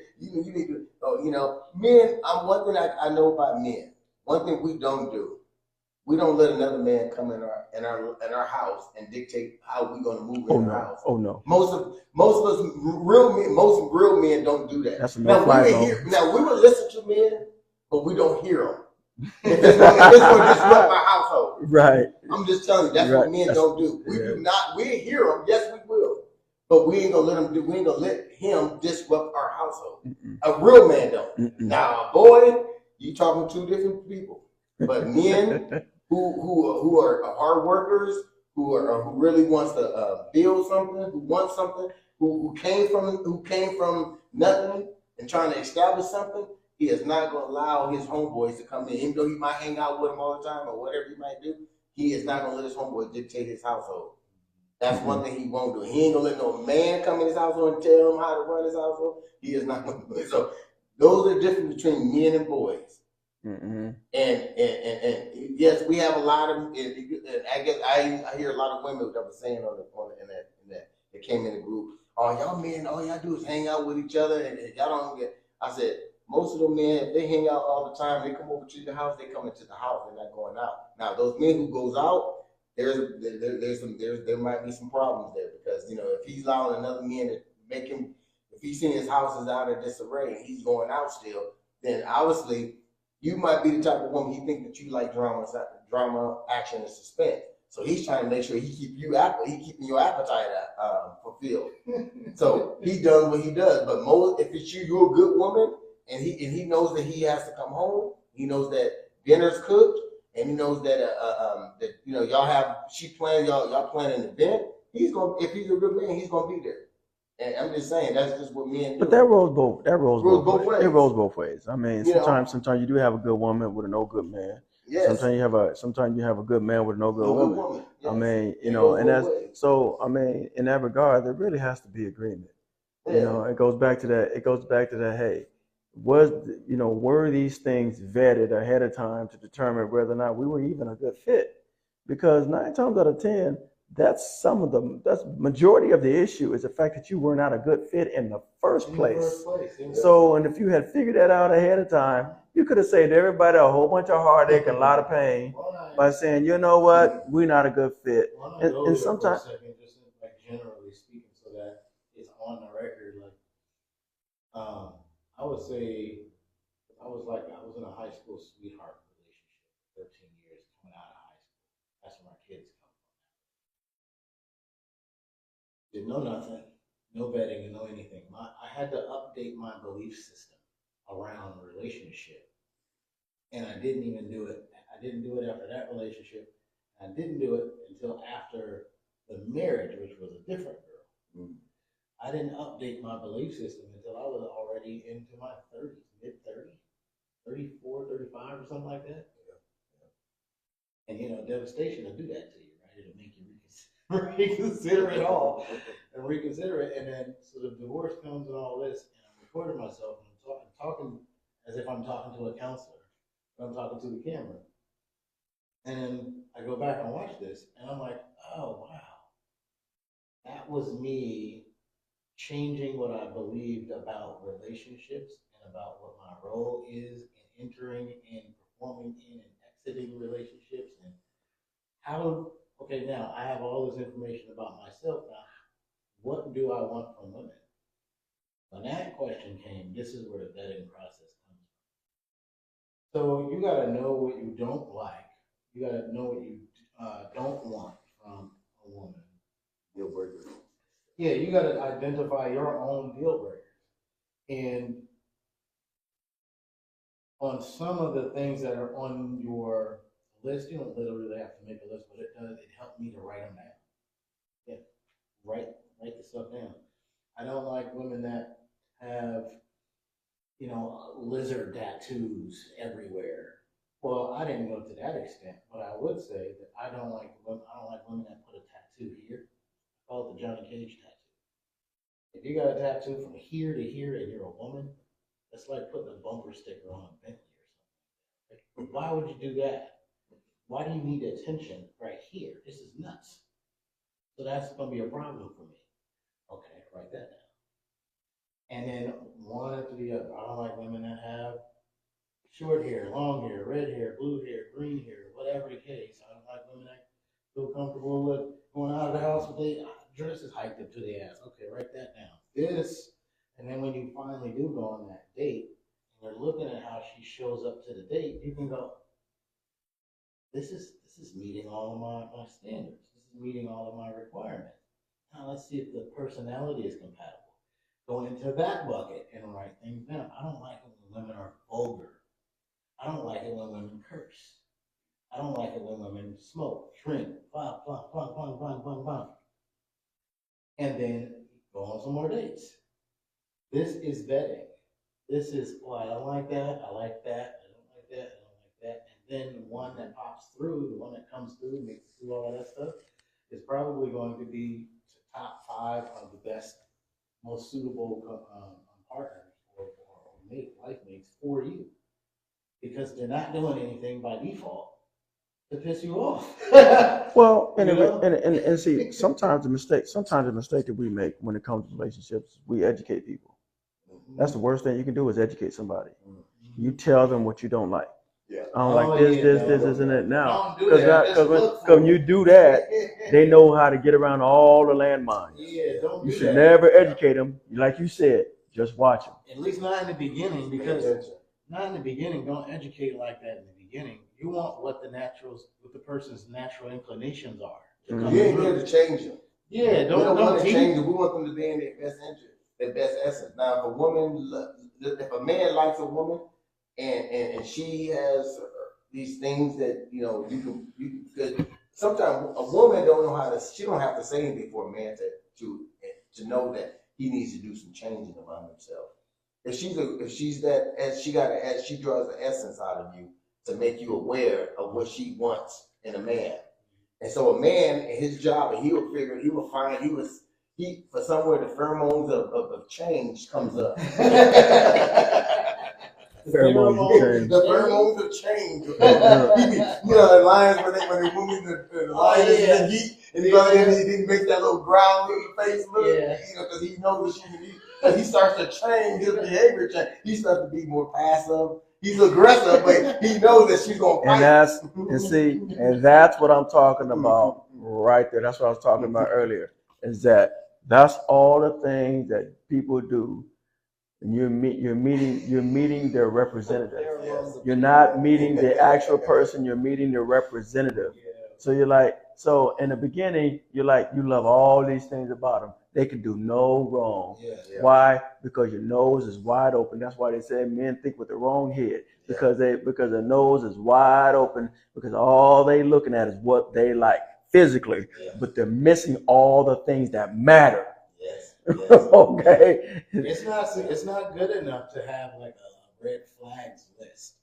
Men. One thing I know about men. One thing we don't do. We don't let another man come in our house and dictate how we're going to move in our house. Oh no. Most of us real men don't do that. That's a no-fly zone. We will listen to men, but we don't hear them. If it's going to disrupt my household. Right. I'm just telling you, that's what men don't do. We do not. We hear them. Yes, we will. But we ain't gonna let him we ain't gonna let him disrupt our household. A real man don't. Now, a boy, you talking two different people. But men who are hard workers, who really wants to build something, who wants something, who came from nothing and trying to establish something. He is not going to allow his homeboys to come in, even though he might hang out with them all the time or whatever he might do. He is not going to let his homeboys dictate his household. That's one thing he won't do. He ain't going to let no man come in his household and tell him how to run his household. He is not going to do it. So those are the difference between men and boys. And yes, we have a lot of. And I guess I hear a lot of women that were saying in that came in the group. Oh, y'all men, all y'all do is hang out with each other, and y'all don't get. I said. Most of them men, if they hang out all the time, they come over to the house, they come into the house, they're not going out. Now, those men who goes out, there might be some problems there because, if he's allowing another man to make him, if he's seeing his house is out of disarray and he's going out still, then obviously you might be the type of woman he think that you like drama, action, and suspense. So he's trying to make sure he keeping your appetite fulfilled. So he does what he does. But if it's you're a good woman, and he knows that he has to come home. He knows that dinner's cooked, and he knows that that y'all plan an event. If he's a good man, he's gonna be there. And I'm just saying that's just what men do. But that rolls both ways. It rolls both ways. I mean, sometimes you do have a good woman with a no good man. Yes. Sometimes you have a good man with no good woman. Yes. I mean, and that's so. I mean, in that regard, there really has to be agreement. Yeah. It goes back to that. Hey, were these things vetted ahead of time to determine whether or not we were even a good fit? Because 9 times out of 10, that's majority of the issue is the fact that you were not a good fit in the first place. So, and if you had figured that out ahead of time, you could have saved everybody a whole bunch of heartache and a lot of pain by saying, you know what, we're not a good fit. And sometimes, just like generally speaking, so that it's on the record. Like, I would say, I was in a high school sweetheart relationship, 13 years coming out of high school. That's where my kids come from. Didn't know nothing, no vetting, and no anything. I had to update my belief system around relationship, and I didn't even do it. I didn't do it after that relationship. I didn't do it until after the marriage, which was a different girl. Mm-hmm. I didn't update my belief system until I was already into my 30s, mid-30s, 34, 35, or something like that. Yeah. And devastation will do that to you, right? It'll make you reconsider it all and reconsider it. And then, so the divorce comes and all this, and I'm recording myself, and I'm talking as if I'm talking to a counselor, but I'm talking to the camera. And then I go back and watch this, and I'm like, oh, wow. That was me changing what I believed about relationships and about what my role is in entering and performing in and exiting relationships. And now I have all this information about myself. Now, what do I want from women? When that question came, this is where the vetting process comes from. So you got to know what you don't like. You got to know what you don't want from a woman. Deal breakers. Yeah, you got to identify your own deal breakers. And on some of the things that are on your list, you don't literally have to make a list, but it helped me to write them down. Yeah, write the stuff down. I don't like women that have, lizard tattoos everywhere. Well, I didn't go to that extent, but I would say that I don't like women that put a tattoo here. I call it the Johnny Cage tattoo. If you got a tattoo from here to here and you're a woman, that's like putting a bumper sticker on a Bentley or something. Like, why would you do that? Why do you need attention right here? This is nuts. So that's going to be a problem for me. Okay, write that down. And then one after the other. I don't like women that have short hair, long hair, red hair, blue hair, green hair, whatever the case. I don't like women that feel comfortable with going out of the house with their dresses hiked up to their ass. Okay, write that down. And then when you finally do go on that date, and you're looking at how she shows up to the date, you can go, this is meeting all of my standards. This is meeting all of my requirements. Now let's see if the personality is compatible. Go into that bucket and write things down. I don't like it when women are vulgar. I don't like it when women curse. I don't like it when women smoke, drink, blah, blah, blah, blah, blah, blah, blah. And then go on some more dates. This is vetting. This is, I don't like that, I like that, I don't like that, I don't like that. And then the one that pops through, the one that comes through, makes it through all of that stuff, is probably going to be top 5 of the best, most suitable partners or life mates for you. Because they're not doing anything by default to piss you off. Well, and see, sometimes the mistake that we make when it comes to relationships, we educate people. Mm-hmm. That's the worst thing you can do is educate somebody. Mm-hmm. You tell them what you don't like. Yeah. I don't like this, and that. Now, because when you do that, they know how to get around all the landmines. Yeah, you should never educate them, like you said. Just watch them. At least not in the beginning, because not in the beginning. Don't educate like that in the beginning. You want what the person's natural inclinations are. You ain't here to change them. Yeah, we don't want to change them. We want them to be in their best interest, their best essence. Now, if a man likes a woman and she has these things that you could. Sometimes a woman don't know how to. She don't have to say anything for a man to know that he needs to do some changing about himself. If she draws the essence out of you to make you aware of what she wants in a man. And so a man, his job, and he will find for somewhere the pheromones of change comes up. The pheromones of change. The lions when the woman the lion is in heat and he makes that little growl in the face look, because he knows that she's in heat. Because he starts to change his behavior change. He starts to be more passive. He's aggressive, but he knows that she's gonna fight. And that's what I'm talking about right there. That's what I was talking about earlier. Is that's all the things that people do. And you're meeting their representative. You're not meeting the actual person. You're meeting their representative. So so in the beginning, you love all these things about them. They can do no wrong. Why? Because your nose is wide open. That's why they say men think with the wrong head. Because their nose is wide open. Because all they looking at is what they like physically, but they're missing all the things that matter. Okay. It's not good enough to have like a red flags list.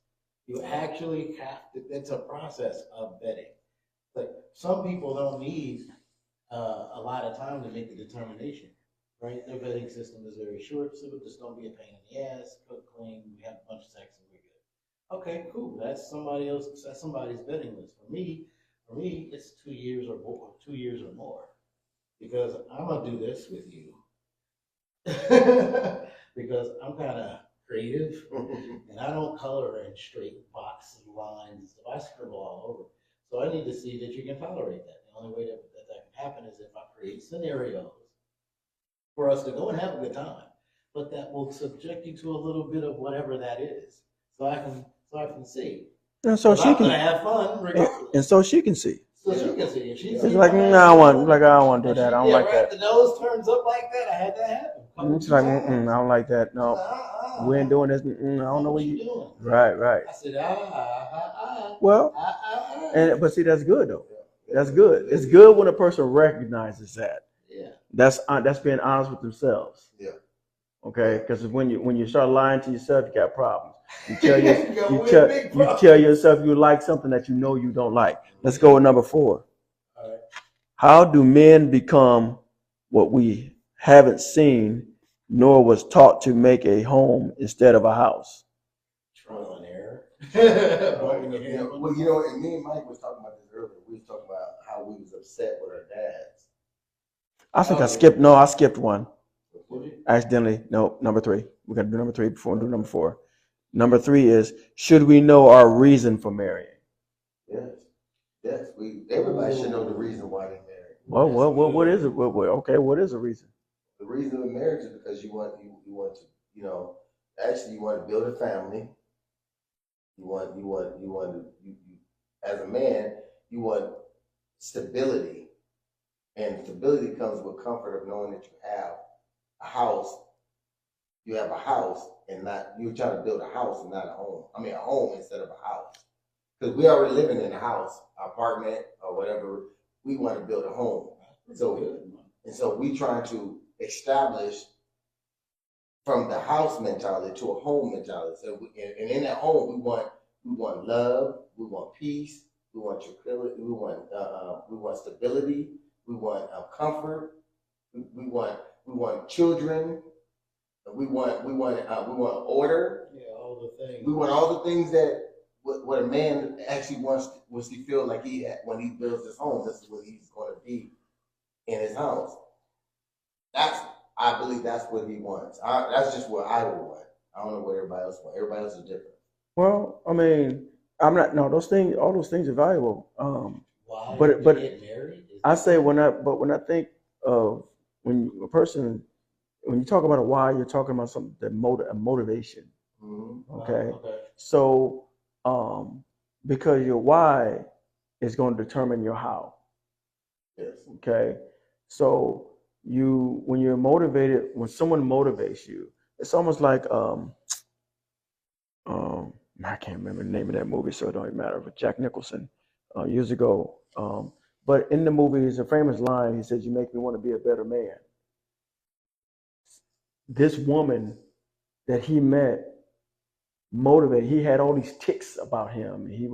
You actually have to. It's a process of vetting. Like some people don't need a lot of time to make the determination, right? Their vetting system is very short, so just don't be a pain in the ass. Cook, clean, we have a bunch of sex, and we're good. Okay, cool. That's somebody's vetting list. For me, it's 2 years or more. 2 years or more, because I'm gonna do this with you. Because I'm kind of creative and I don't color in straight box lines and stuff. I scribble all over. So I need to see that you can tolerate that. The only way that can happen is if I create scenarios for us to go and have a good time, but that will subject you to a little bit of whatever that is. So I can see. And so she can have fun regardless. And so she can see. So she can see. If she's like, I don't want to do that. I don't like that. The nose turns up like that. I had that happen. She's like, I don't like that. No, we ain't doing this. I don't know what you doing. Right. I said, Well, but see, that's good though. That's good. It's good when a person recognizes that. Yeah. That's being honest with themselves. Yeah. Okay, because when you start lying to yourself, you got problems. You tell yourself you like something that you know you don't like. Let's go with number 4. All right. How do men become what we haven't seen nor was taught to make a home instead of a house? Trial and error. And me and Mike was talking about this earlier. We was talking about how we was upset with our dads. I think I skipped one. Accidentally. No, number 3. We got to do number 3 before we do number 4. Number 3 is, should we know our reason for marrying? Yes. Everybody should know the reason why they marry. Well, what is it? Okay, what is the reason? The reason of marriage is because you want to, actually you want to build a family. As a man, you want stability. And stability comes with comfort of knowing that you have a house. You have a house and you're trying to build a house and not a home. I mean, a home instead of a house. Because we already living in a house, apartment, or whatever. We want to build a home. So we trying to establish from the house mentality to a home mentality. So and in that home, we want love, we want peace, we want tranquility, we want stability, we want comfort, we want children. We want order. Yeah, all the things. We want all the things that what a man actually wants to feel like when he builds his home. This is what he's going to be in his house. I believe that's what he wants. That's just what I would want. I don't know what everybody else wants. Everybody else is different. Well, I mean, I'm not. No, all those things are valuable. Why? But get married? I say when I think of when you talk about a why, you're talking about something a motivation. Mm-hmm. Okay. So because your why is going to determine your how. Yes. Okay, so when you're motivated, when someone motivates you, it's almost like I can't remember the name of that movie, so it don't even matter. But Jack Nicholson, years ago. But in the movie, there's a famous line. He says, "You make me want to be a better man." This woman that he met motivated. He had all these tics about him. He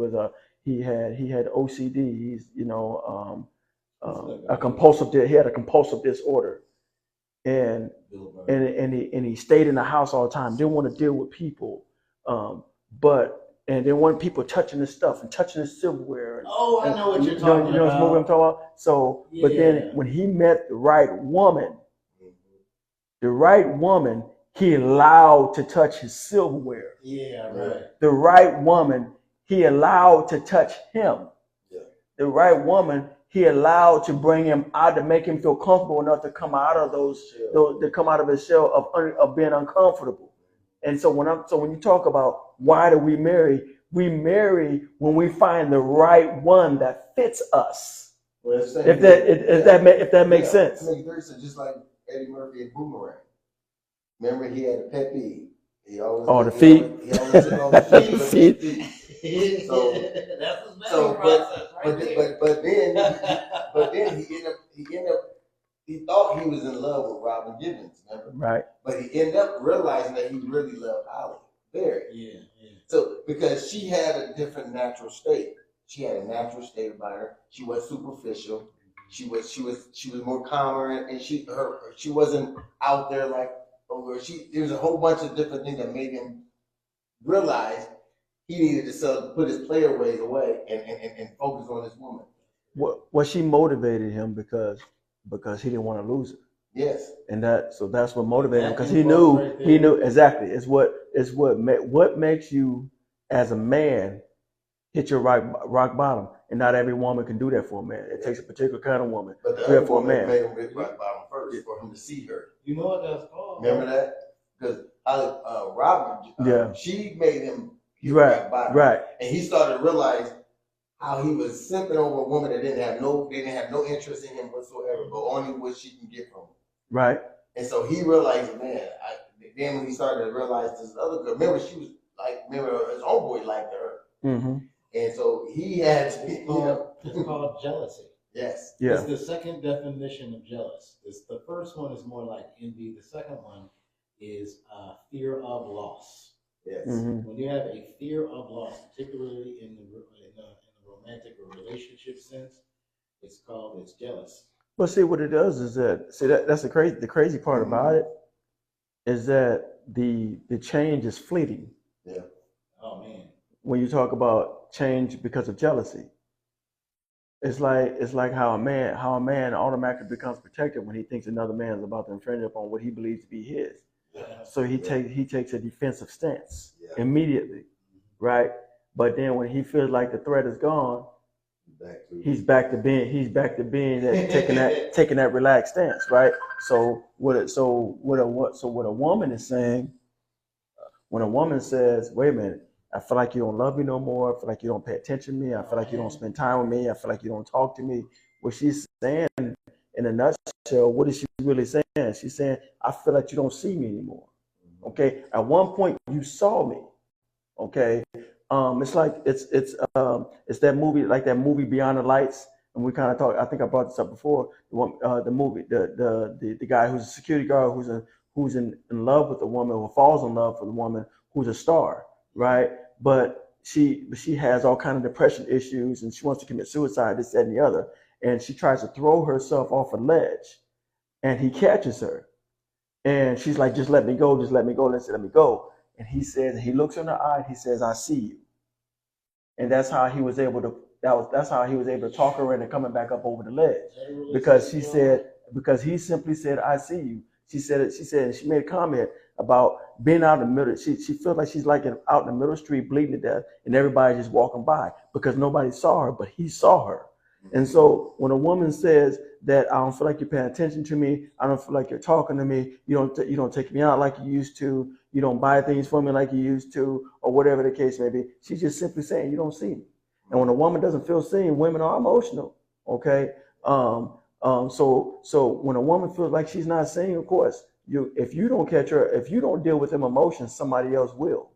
had OCD. He's a compulsive. He had a compulsive disorder, and he stayed in the house all the time. Didn't want to deal with people, and didn't want people touching his stuff and touching his silverware. I know what you're talking about. You know this movie I'm talking about. So, but then when he met the right woman, he allowed to touch his silverware. Yeah, right. The right woman, he allowed to touch him. Yeah. The right woman, he allowed to bring him out, to make him feel comfortable enough to come out of to come out of his shell of being uncomfortable. And so when you talk about why do we marry when we find the right one that fits us. Well, if that makes sense. It makes very sense. Just like Eddie Murphy and Boomerang. Remember, he had a pet peeve. He always the feet. He always took all the feet. But then he thought he was in love with Robin Givens, remember? Right. But he ended up realizing that he really loved Holly Berry. Yeah. So because she had a different natural state. She had a natural state about her. She was superficial. She was more calmer, and she wasn't out there like over. There's a whole bunch of different things that made him realize he needed to put his player ways away and focus on this woman. Well, she motivated him because he didn't want to lose her. Yes. And that's what motivated him, because he knew exactly. It's what makes you as a man hit your rock bottom, and not every woman can do that for a man. It takes a particular kind of woman to do that for a man. Made him hit rock bottom first for him to see her. You know what that's called? Remember that? Because Robin, she made him hit rock bottom, right, and he started to realize how he was simping over a woman that didn't have no interest in him whatsoever, but only what she can get from him. Right. And so he realized, man. Then when he started to realize this other girl, remember his homeboy liked her. Mm-hmm. And so he had it's called jealousy. Yes. Yeah. It's the second definition of jealous. The first one is more like envy. The second one is fear of loss. Yes. Mm-hmm. When you have a fear of loss, particularly in the romantic or relationship sense, it's jealous. But see, what it does is that's the crazy part about it is that the change is fleeting. Yeah. Oh man. When you talk about change because of jealousy, it's like how a man automatically becomes protective when he thinks another man is about to infringe upon what he believes to be his. Yeah. So he takes a defensive stance immediately, right? But then when he feels like the threat is gone, he's back to being taking that relaxed stance, right? So what a woman is saying, when a woman says, "Wait a minute, I feel like you don't love me no more. I feel like you don't pay attention to me. I feel like you don't spend time with me. I feel like you don't talk to me." What she's saying in a nutshell, what is she really saying? She's saying, "I feel like you don't see me anymore." Okay. At one point you saw me. Okay. It's like it's that movie, like that movie Beyond the Lights, and we kind of talked. I think I brought this up before. The movie, the guy who's a security guard who's in love with a woman, or falls in love with a woman who's a star, right? But she has all kind of depression issues, and she wants to commit suicide, this, that, and the other, and she tries to throw herself off a ledge, and he catches her, and she's like, "Just let me go, just let me go, let me go." And he looks in her eye, and he says, "I see you." And that's how he was able to talk her into coming back up over the ledge. Because he simply said, "I see you." She said, and she made a comment about being out in the middle. She feels like she's like out in the middle of the street bleeding to death, and everybody just walking by because nobody saw her, but he saw her. And so when a woman says that, "I don't feel like you're paying attention to me, I don't feel like you're talking to me, you don't take me out like you used to, you don't buy things for me like you used to," or whatever the case may be, she's just simply saying, "You don't see me." And when a woman doesn't feel seen, women are emotional. Okay. So when a woman feels like she's not seen, of course, if you don't catch her, if you don't deal with them emotions, somebody else will.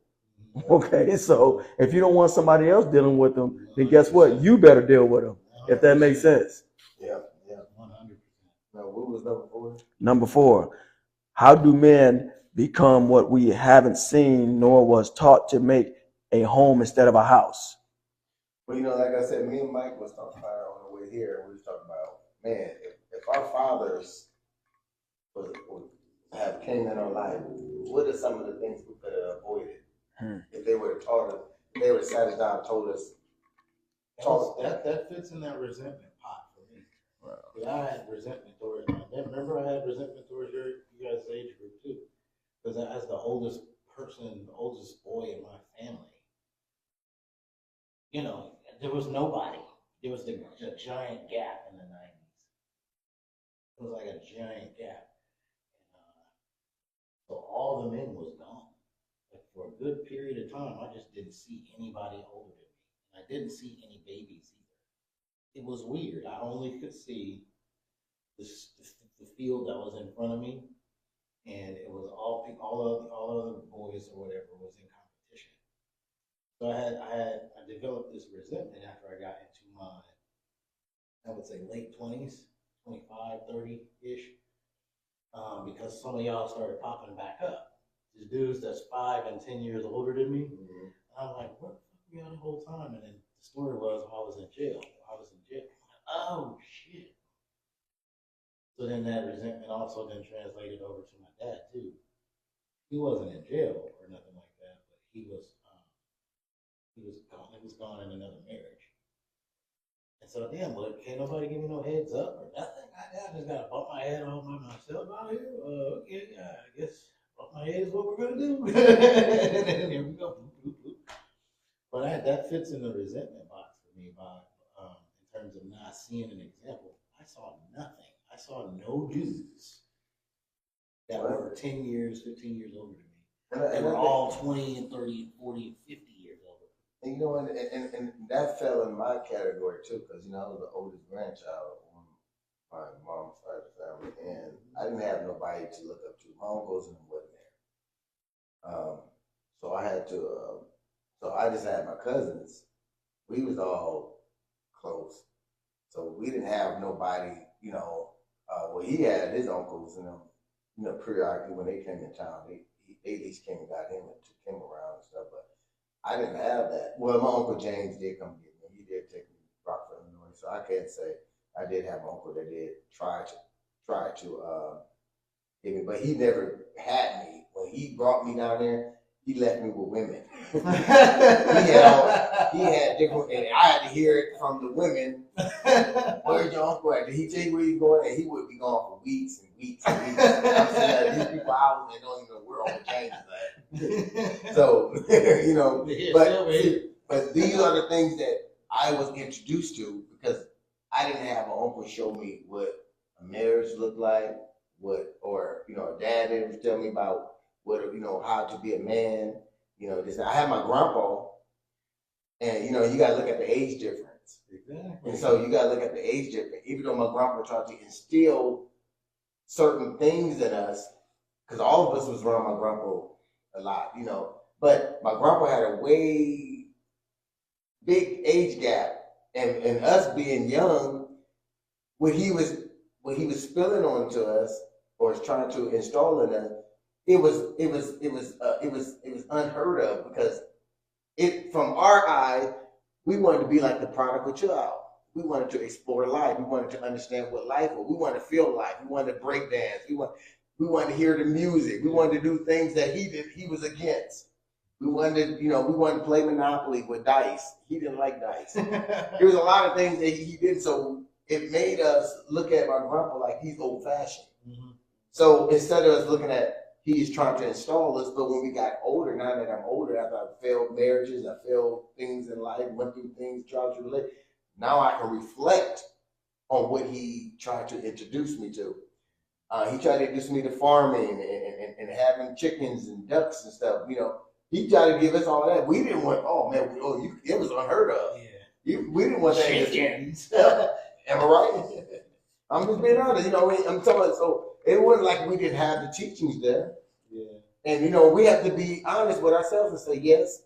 Okay. So if you don't want somebody else dealing with them, then guess what? You better deal with them. If that makes sense. Yeah, 100%. Now, what was number 4? Number 4, how do men become what we haven't seen nor was taught to make a home instead of a house? Well, like I said, me and Mike was talking about it on the way here. We was talking about, man, if our fathers would have came in our life, what are some of the things we could have avoided if they would have taught us, if they would have sat us down and told us. That fits in that resentment pot for me. Wow. I had resentment towards my dad. Remember, I had resentment towards you guys' age group too, because as the oldest person, the oldest boy in my family, there was nobody. There was a giant gap in the 90s. It was like a giant gap. So all the men was gone. Like for a good period of time, I just didn't see anybody older than me. And I didn't see any babies either. It was weird. I only could see the field that was in front of me, and it was all of the boys or whatever was in competition. So I developed this resentment after I got into my, I would say, late 20s, 25, 30-ish, because some of y'all started popping back up. These dudes that's 5 and 10 years older than me. Mm-hmm. And I'm like, where the fuck were y'all the whole time? And then the story was I was in jail. I'm like, oh, shit. So then that resentment also then translated over to my dad, too. He wasn't in jail or nothing like that, but he was gone. He was gone in another marriage. And so damn, but can't nobody give me no heads up or nothing. I just gotta bump my head all by myself out here. Okay, I guess bump my head is what we're gonna do. And then here we go. But that fits in the resentment box for me, Bob. In terms of not seeing an example, I saw nothing. I saw no dudes that were 10 years, 15 years older than me. They were all 20 and 30 and 40 and 50 years older. And and that fell in my category too, because I was the oldest grandchild on my mom's side of the family, and I didn't have nobody to look up to. My uncles and them wasn't there. So I had to. So I just had my cousins. We was all close, so we didn't have nobody. Well, he had his uncles and them. Periodically when they came in town, they at least came and got him and took him around and stuff. But I didn't have that. Well, my Uncle James did come get me. He did take me to Rockford, Illinois. So I can't say I did have an uncle that did try to get me, but he never had me. When he brought me down there, he left me with women. he had different, and I had to hear it from the women. Where's your uncle at? Did he tell you where he's going? And he would be gone for weeks and weeks and weeks. I'm saying these people out and they don't even know where Uncle James is at. So, but these are the things that I was introduced to because I didn't have an uncle show me what a marriage looked like, or a dad didn't tell me about what, how to be a man. I had my grandpa, and you got to look at the age difference. Exactly. And so you got to look at the age difference. Even though my grandpa tried to instill certain things in us, because all of us was around my grandpa a lot, But my grandpa had a way big age gap, and us being young, what he was spilling onto us or trying to install in us, it was unheard of because from our eye, we wanted to be like the prodigal child. We wanted to explore life. We wanted to understand what life was. We wanted to feel life. We wanted to break dance. We wanted to hear the music. We wanted to do things that he was against. We wanted to play Monopoly with dice. He didn't like dice. There was a lot of things that he did, so it made us look at my grandpa like he's old-fashioned. Mm-hmm. So instead of us looking at he's trying to install us, but when we got older, now that I'm older, after I failed marriages, I failed things in life, went through things, tried to relate, now I can reflect on what he tried to introduce me to. He tried to introduce me to farming and having chickens and ducks and stuff. He tried to give us all of that. We didn't want. It was unheard of. Yeah. We didn't want that in the 20s. Am I right? I'm just being honest. You know, I'm talking about, so it wasn't like we didn't have the teachings there. Yeah. And, you know, we have to be honest with ourselves and say, yes,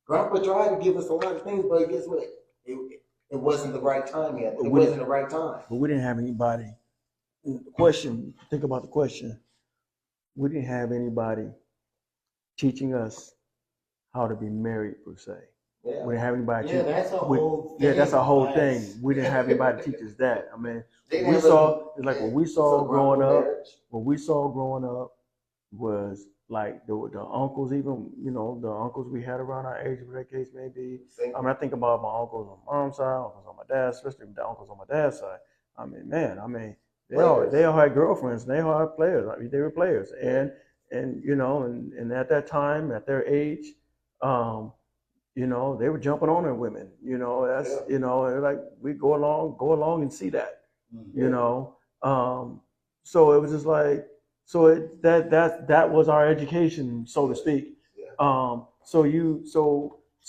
Grandpa tried to give us a lot of things, but guess what? It wasn't the right time yet. It wasn't the right time. But we didn't have anybody. Question, think about the question. We didn't have anybody teaching us how to be married, per se. Yeah. We didn't have anybody. Yeah, that's a whole thing. Yeah, that's a whole thing. We didn't have anybody teach us that. I mean, what we saw growing up was like the uncles, even, you know, the uncles we had around our age, whatever that case may be. I mean, I think about my uncles on my mom's side, uncles on my dad's, especially the uncles on my dad's side. I mean, man, they all had girlfriends, and they all had players. I mean, they were players, and you know, and at that time, at their age, you know, they were jumping on their women. You know, that's you know, like we go along and see that. You know, so it was just like. So that was our education, so to speak. So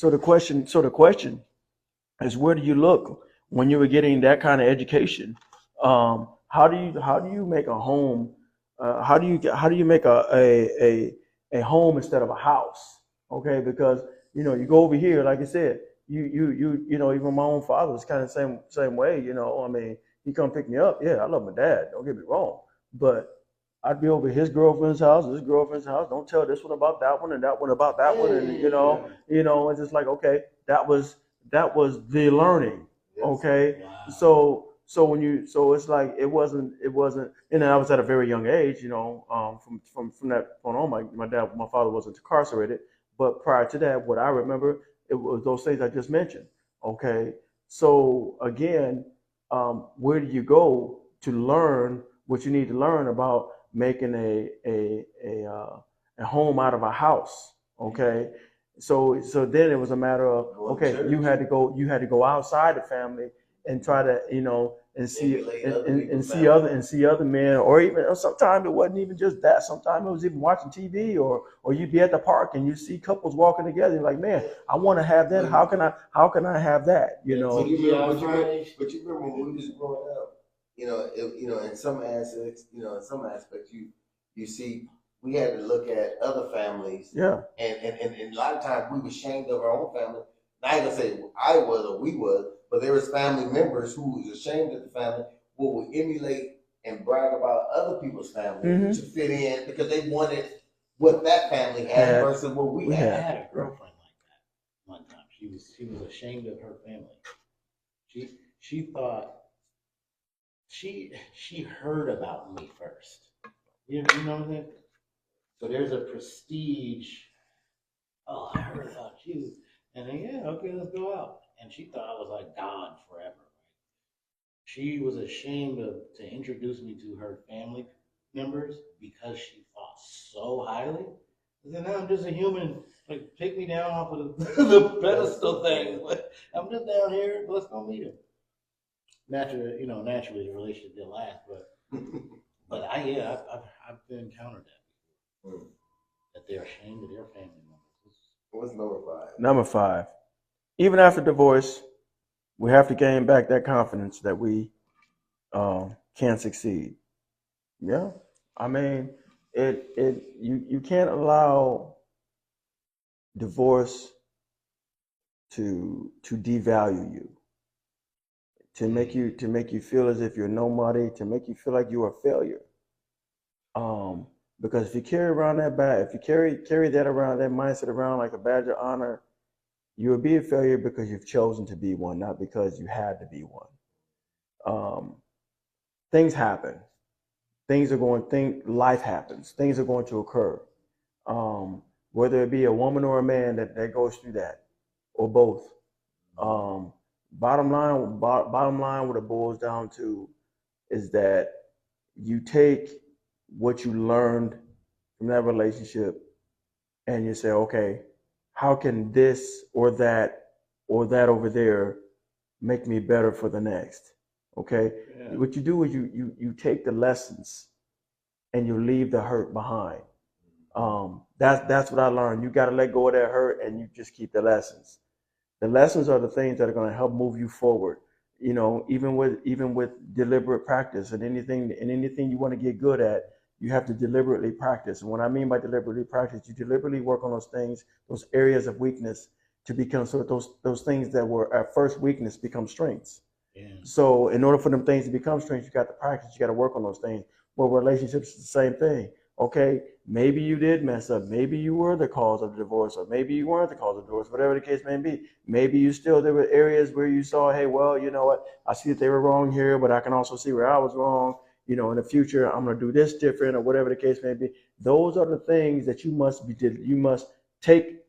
the question is, where do you look when you were getting that kind of education? How do you make a home? How do you make a home instead of a house? Okay, because you know, you go over here, like I said, you know, even my own father was kind of the same way. You know, I mean, he come pick me up. Yeah, I love my dad. Don't get me wrong, but I'd be over his girlfriend's house, his girlfriend's house. Don't tell this one about that one and that one about that one, and you know, it's just like, okay, that was the learning, okay. Wow. So it's like it wasn't, and then I was at a very young age, you know, from that point on, my father wasn't incarcerated, but prior to that, what I remember, it was those things I just mentioned, okay. So again, where do you go to learn what you need to learn about making a home out of a house, okay? So then it was a matter of, okay, you had to go outside the family and try to, you know, and see other men, or even sometimes it wasn't even just that. Sometimes it was even watching TV, or you'd be at the park and you see couples walking together. You're like, man, I want to have that. How can I have that? You know. But you remember when we was growing up, you know, in some aspects, you see, we had to look at other families. Yeah. And a lot of times we were ashamed of our own family. Not gonna say I was or we was, but there was family members who was ashamed of the family, who would emulate and brag about other people's family to fit in because they wanted what that family had versus what we had. I had a girlfriend like that one time. She was ashamed of her family. She thought she heard about me first. You know what I mean? So there's a prestige. Oh, I heard about you. And then, yeah, okay, let's go out. And she thought I was like gone forever. Right? She was ashamed to introduce me to her family members because she thought so highly. I said, no, I'm just a human. Like, take me down off of the pedestal thing. Like, I'm just down here. Let's go meet him. Naturally, the relationship didn't last, but I've encountered that before. That they're ashamed of their family members. What's number 5? Number 5. Even after divorce, we have to gain back that confidence that we can succeed. Yeah, I mean, you can't allow divorce to devalue you, to make you feel as if you're nobody, to make you feel like you're a failure. Because if you carry around if you carry that around, that mindset around like a badge of honor, you will be a failure because you've chosen to be one, not because you had to be one. Things happen. Life happens. Things are going to occur. Whether it be a woman or a man that goes through that, or both. Bottom line, what it boils down to is that you take what you learned from that relationship and you say, okay, how can this or that over there make me better for the next? Okay. Yeah. What you do is you take the lessons and you leave the hurt behind. That's what I learned. You got to let go of that hurt and you just keep the lessons. The lessons are the things that are going to help move you forward. You know, even with deliberate practice and anything you want to get good at, you have to deliberately practice. And what I mean by deliberately practice, you deliberately work on those things, those areas of weakness, to become sort of those things that were at first weakness become strengths. Yeah. So in order for them things to become strengths, you got to practice, you got to work on those things. Well, relationships is the same thing. Okay, maybe you did mess up. Maybe you were the cause of the divorce, or maybe you weren't the cause of the divorce, whatever the case may be. Maybe there were areas where you saw, hey, well, you know what? I see that they were wrong here, but I can also see where I was wrong. You know, in the future, I'm going to do this different, or whatever the case may be. Those are the things that you must take,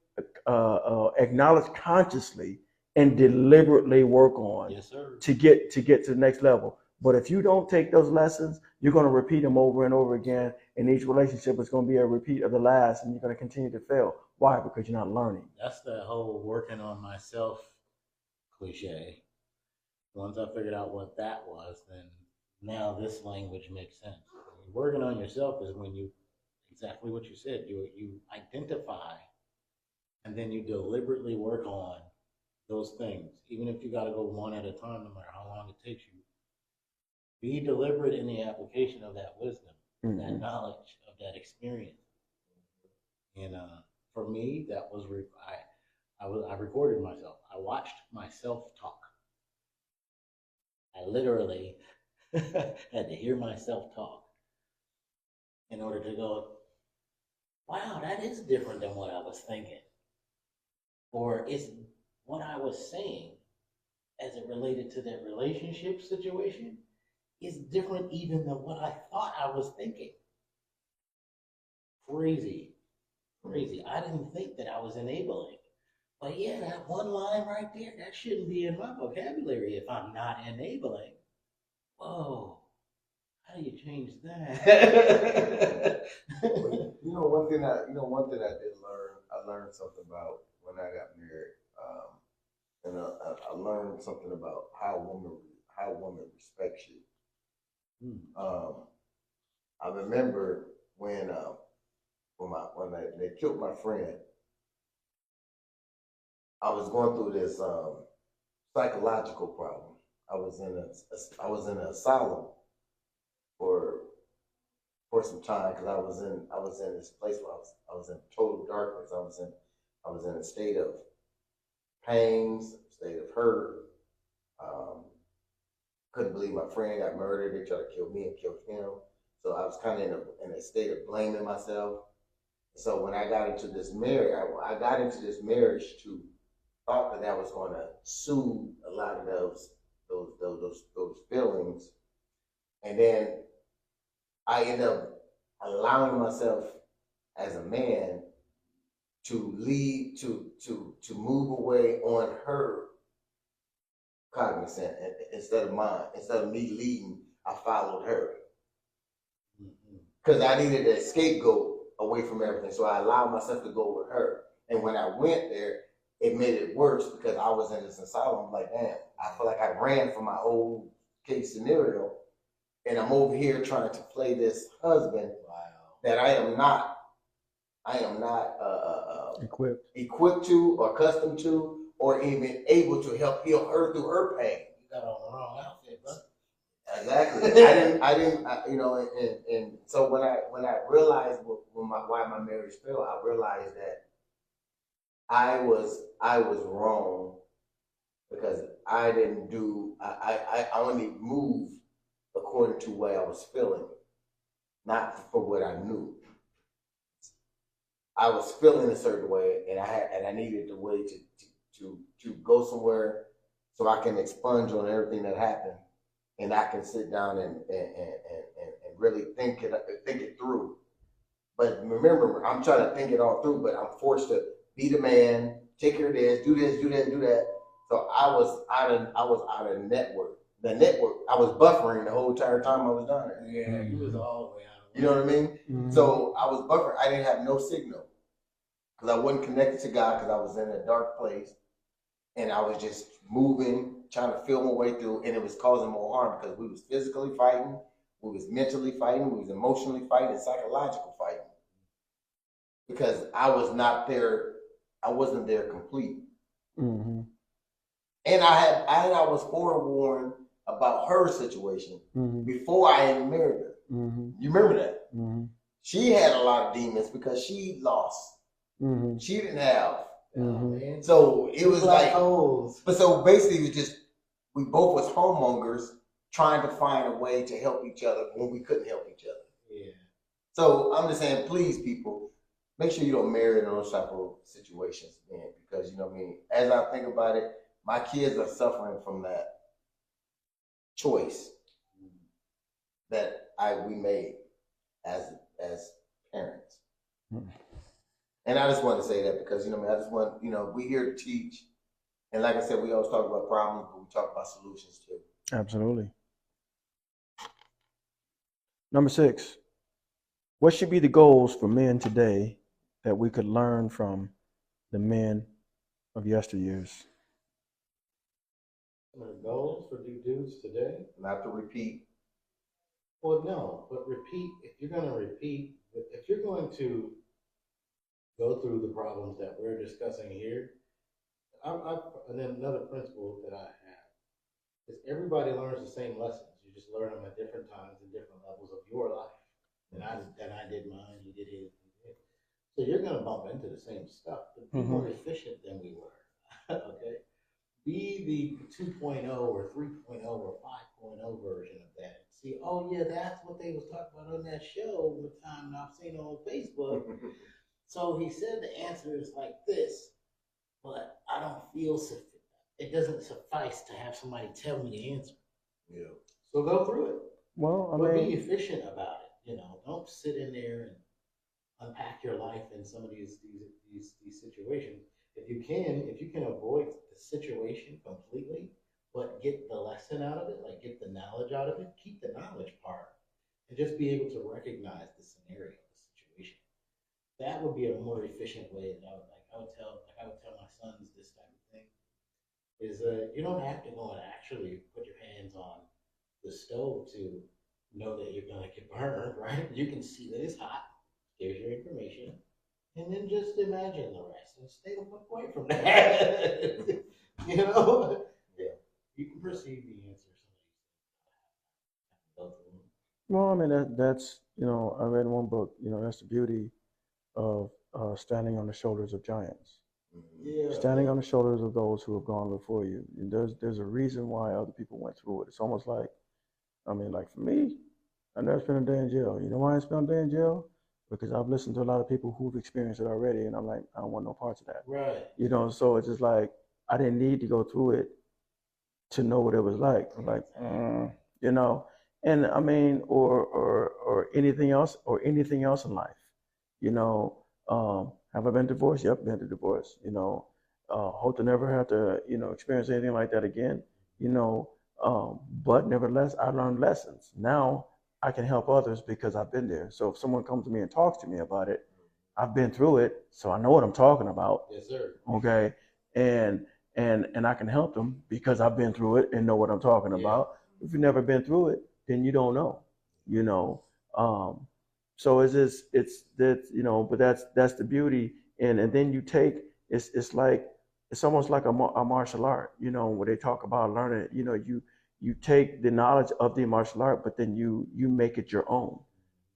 acknowledge consciously and deliberately work on. Yes, sir. to get to the next level. But if you don't take those lessons, you're going to repeat them over and over again, and each relationship is going to be a repeat of the last, and you're going to continue to fail. Why? Because you're not learning. That's the whole working on myself cliche. Once I figured out what that was, then now this language makes sense. Working on yourself is when you, exactly what you said, you identify, and then you deliberately work on those things, even if you got to go one at a time, no matter how long it takes you. Be deliberate in the application of that wisdom, that knowledge, of that experience. And for me, that was I recorded myself. I watched myself talk. I literally had to hear myself talk in order to go, wow, that is different than what I was thinking. Or is what I was saying as it related to that relationship situation is different even than what I thought I was thinking. Crazy. I didn't think that I was enabling. But yeah, that one line right there, that shouldn't be in my vocabulary if I'm not enabling. Whoa, how do you change that? One thing I did learn, I learned something about when I got married. And I learned something about how women respect you. I remember when they killed my friend, I was going through this psychological problem. I was in an asylum for some time because I was in this place where I was in total darkness. I was in a state of pains, state of hurt. Couldn't believe my friend got murdered. They tried to kill me and kill him. So I was kind of in a state of blaming myself. So when I got into this marriage, I got into this marriage to thought that I was going to soothe a lot of those feelings, and then I end up allowing myself as a man to lead to move away on her cognizant instead of mine. Instead of me leading, I followed her because I needed a scapegoat away from everything. So I allowed myself to go with her. And when I went there, it made it worse because I was in this asylum. I'm like, man, I feel like I ran from my old case scenario, and I'm over here trying to play this husband that I am not equipped to or accustomed to, or even able to help heal her through her pain. You got on the wrong outfit, bro. Exactly. And so when I realized why my marriage failed, I realized that I was wrong because I didn't do. I only moved according to what I was feeling, not for what I knew. I was feeling a certain way, and I needed the way to go somewhere so I can expunge on everything that happened, and I can sit down and really think it through. But remember, I'm trying to think it all through, but I'm forced to be the man, take care of this, do that. So I was out of the network. The network, I was buffering the whole entire time I was down there. Yeah, you was all the way out. You know what I mean? Mm-hmm. So I was buffering. I didn't have no signal because I wasn't connected to God because I was in a dark place, and I was just moving, trying to feel my way through, and it was causing more harm because we was physically fighting, we was mentally fighting, we was emotionally fighting, and psychological fighting. Because I was not there, I wasn't there complete. Mm-hmm. And I was forewarned about her situation before I even married her. You remember that? She had a lot of demons because she lost. She didn't have. So it was like, but so basically it was just, we both was homemongers trying to find a way to help each other when we couldn't help each other. Yeah. So I'm just saying, please, people, make sure you don't marry in those type of situations, man, because you know what I mean. As I think about it, my kids are suffering from that choice that we made as parents. And I just wanted to say that because, you know, I just want, you know, we're here to teach. And like I said, we always talk about problems, but we talk about solutions too. Absolutely. Number 6, what should be the goals for men today that we could learn from the men of yesteryears? Some of the goals for you dudes today? Not to repeat. Well, no, but repeat, if you're going to go through the problems that we're discussing here, and then another principle that I have is everybody learns the same lessons. You just learn them at different times and different levels of your life. And I did mine, you did his, you did. So you're going to bump into the same stuff, but be more efficient than we were. Okay? Be the 2.0 or 3.0 or 5.0 version of that. See, oh yeah, that's what they was talking about on that show one time I've seen on Facebook. So he said the answer is like this, but I don't feel it doesn't suffice to have somebody tell me the answer. Yeah. So go through it. Well, but be efficient about it. You know, don't sit in there and unpack your life in some of these situations. If you can avoid the situation completely, but get the lesson out of it, like get the knowledge out of it, keep the knowledge part, and just be able to recognize the scenario, the situation. That would be a more efficient way. That I would tell my sons this type of thing. Is you don't have to go and actually put your hands on the stove to know that you're gonna get burned, right? You can see that it's hot. Here's your information. And then just imagine the rest and stay away from that. You know? Yeah. You can perceive the answer. Well, I mean, that's, you know, I read one book, you know, that's the beauty of standing on the shoulders of giants. Yeah. Standing on the shoulders of those who have gone before you. And there's a reason why other people went through it. It's almost like, I mean, like for me, I never spent a day in jail. You know why I spent a day in jail? Because I've listened to a lot of people who've experienced it already, and I'm like, I don't want no parts of that. Right. You know, so it's just like, I didn't need to go through it to know what it was like. I'm like, you know, and I mean, or anything else in life. You know, have I been divorced? Yep, been to divorce. You know, hope to never have to, you know, experience anything like that again. You know, but nevertheless, I learned lessons. Now I can help others because I've been there. So if someone comes to me and talks to me about it, I've been through it, so I know what I'm talking about. Yes, sir. Okay, and I can help them because I've been through it and know what I'm talking about. If you've never been through it, then you don't know. You know, so it's that, you know, but that's the beauty, and then you take it's like it's almost like a martial art. You know, where they talk about learning. You know, you take the knowledge of the martial art, but then you make it your own.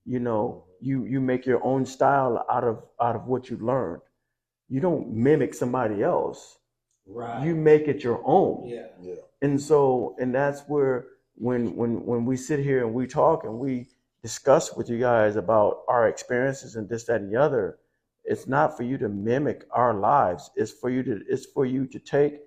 You know, you make your own style out of what you learned. You don't mimic somebody else. Right. You make it your own. Yeah. Yeah. And so, and that's where when we sit here and we talk and we discuss with you guys about our experiences and this, that, and the other, it's not for you to mimic our lives. It's for you to take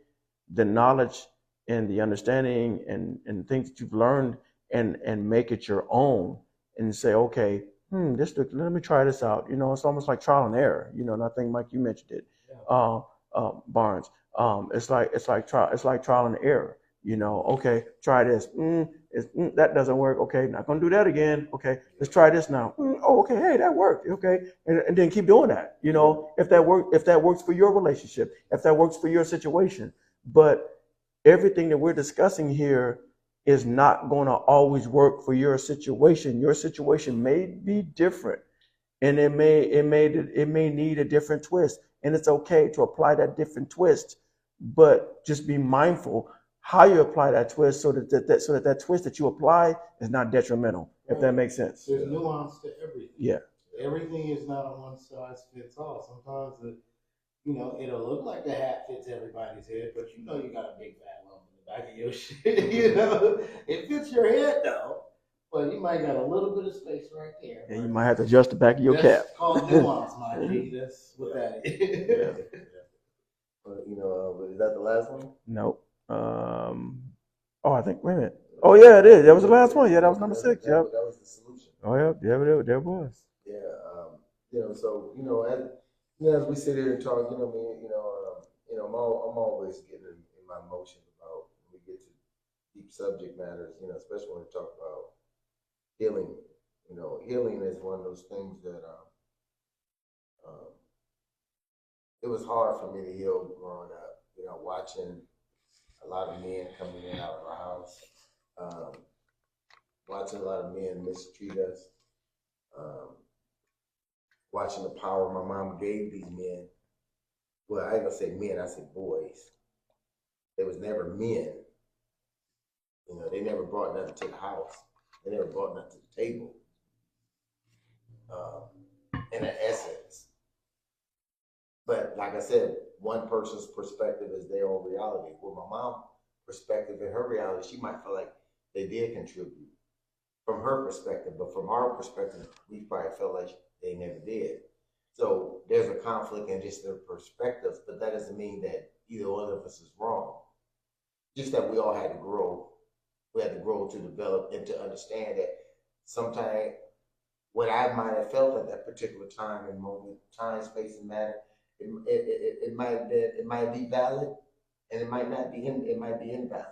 the knowledge and the understanding and things that you've learned and make it your own and say, okay, let me try this out. You know, it's almost like trial and error. You know, and I think Mike, you mentioned it, Barnes. It's like trial and error. You know, okay, try this. That doesn't work. Okay, not gonna do that again. Okay, let's try this now. Oh, okay, hey, that worked. Okay, and then keep doing that. You know, if that works for your relationship, if that works for your situation. But everything that we're discussing here is not going to always work for your situation. Your situation may be different, and it may need a different twist, and it's okay to apply that different twist but just be mindful how you apply that twist so that twist that you apply is not detrimental, if that makes sense. There's nuance to everything. Yeah. Everything is not a one size fits all. Sometimes it'll look like the hat fits everybody's head, but you got a big fat lump in the back of your shit. It fits your head though, but you might got a little bit of space right there. Yeah, you might have to adjust the back of your cap. That's called nuance, my G. That's what that is. Yeah. Is that the last one? Nope. I think, wait a minute. Oh, yeah, it is. That was the last one. Yeah, that was number 6. Yep. That was the solution. Oh, yeah, there it was. Yeah. So as we sit here and talk, I'm always getting in my emotions about when we get to deep subject matters, especially when we talk about healing. Healing is one of those things that it was hard for me to heal growing up. Watching a lot of men coming in and out of our house, watching a lot of men mistreat us, watching the power my mom gave these men. Well, I ain't gonna say men, I say boys. They was never men. They never brought nothing to the house. They never brought nothing to the table. In essence. But like I said, one person's perspective is their own reality. Well, my mom's perspective and her reality, she might feel like they did contribute from her perspective, but from our perspective, we probably felt like they never did. So there's a conflict in just their perspectives, but that doesn't mean that either one of us is wrong. Just that we all had to grow. We had to grow to develop and to understand that sometimes what I might have felt at that particular time and moment, time, space, and matter, it might be valid, and it might not be. It might be invalid.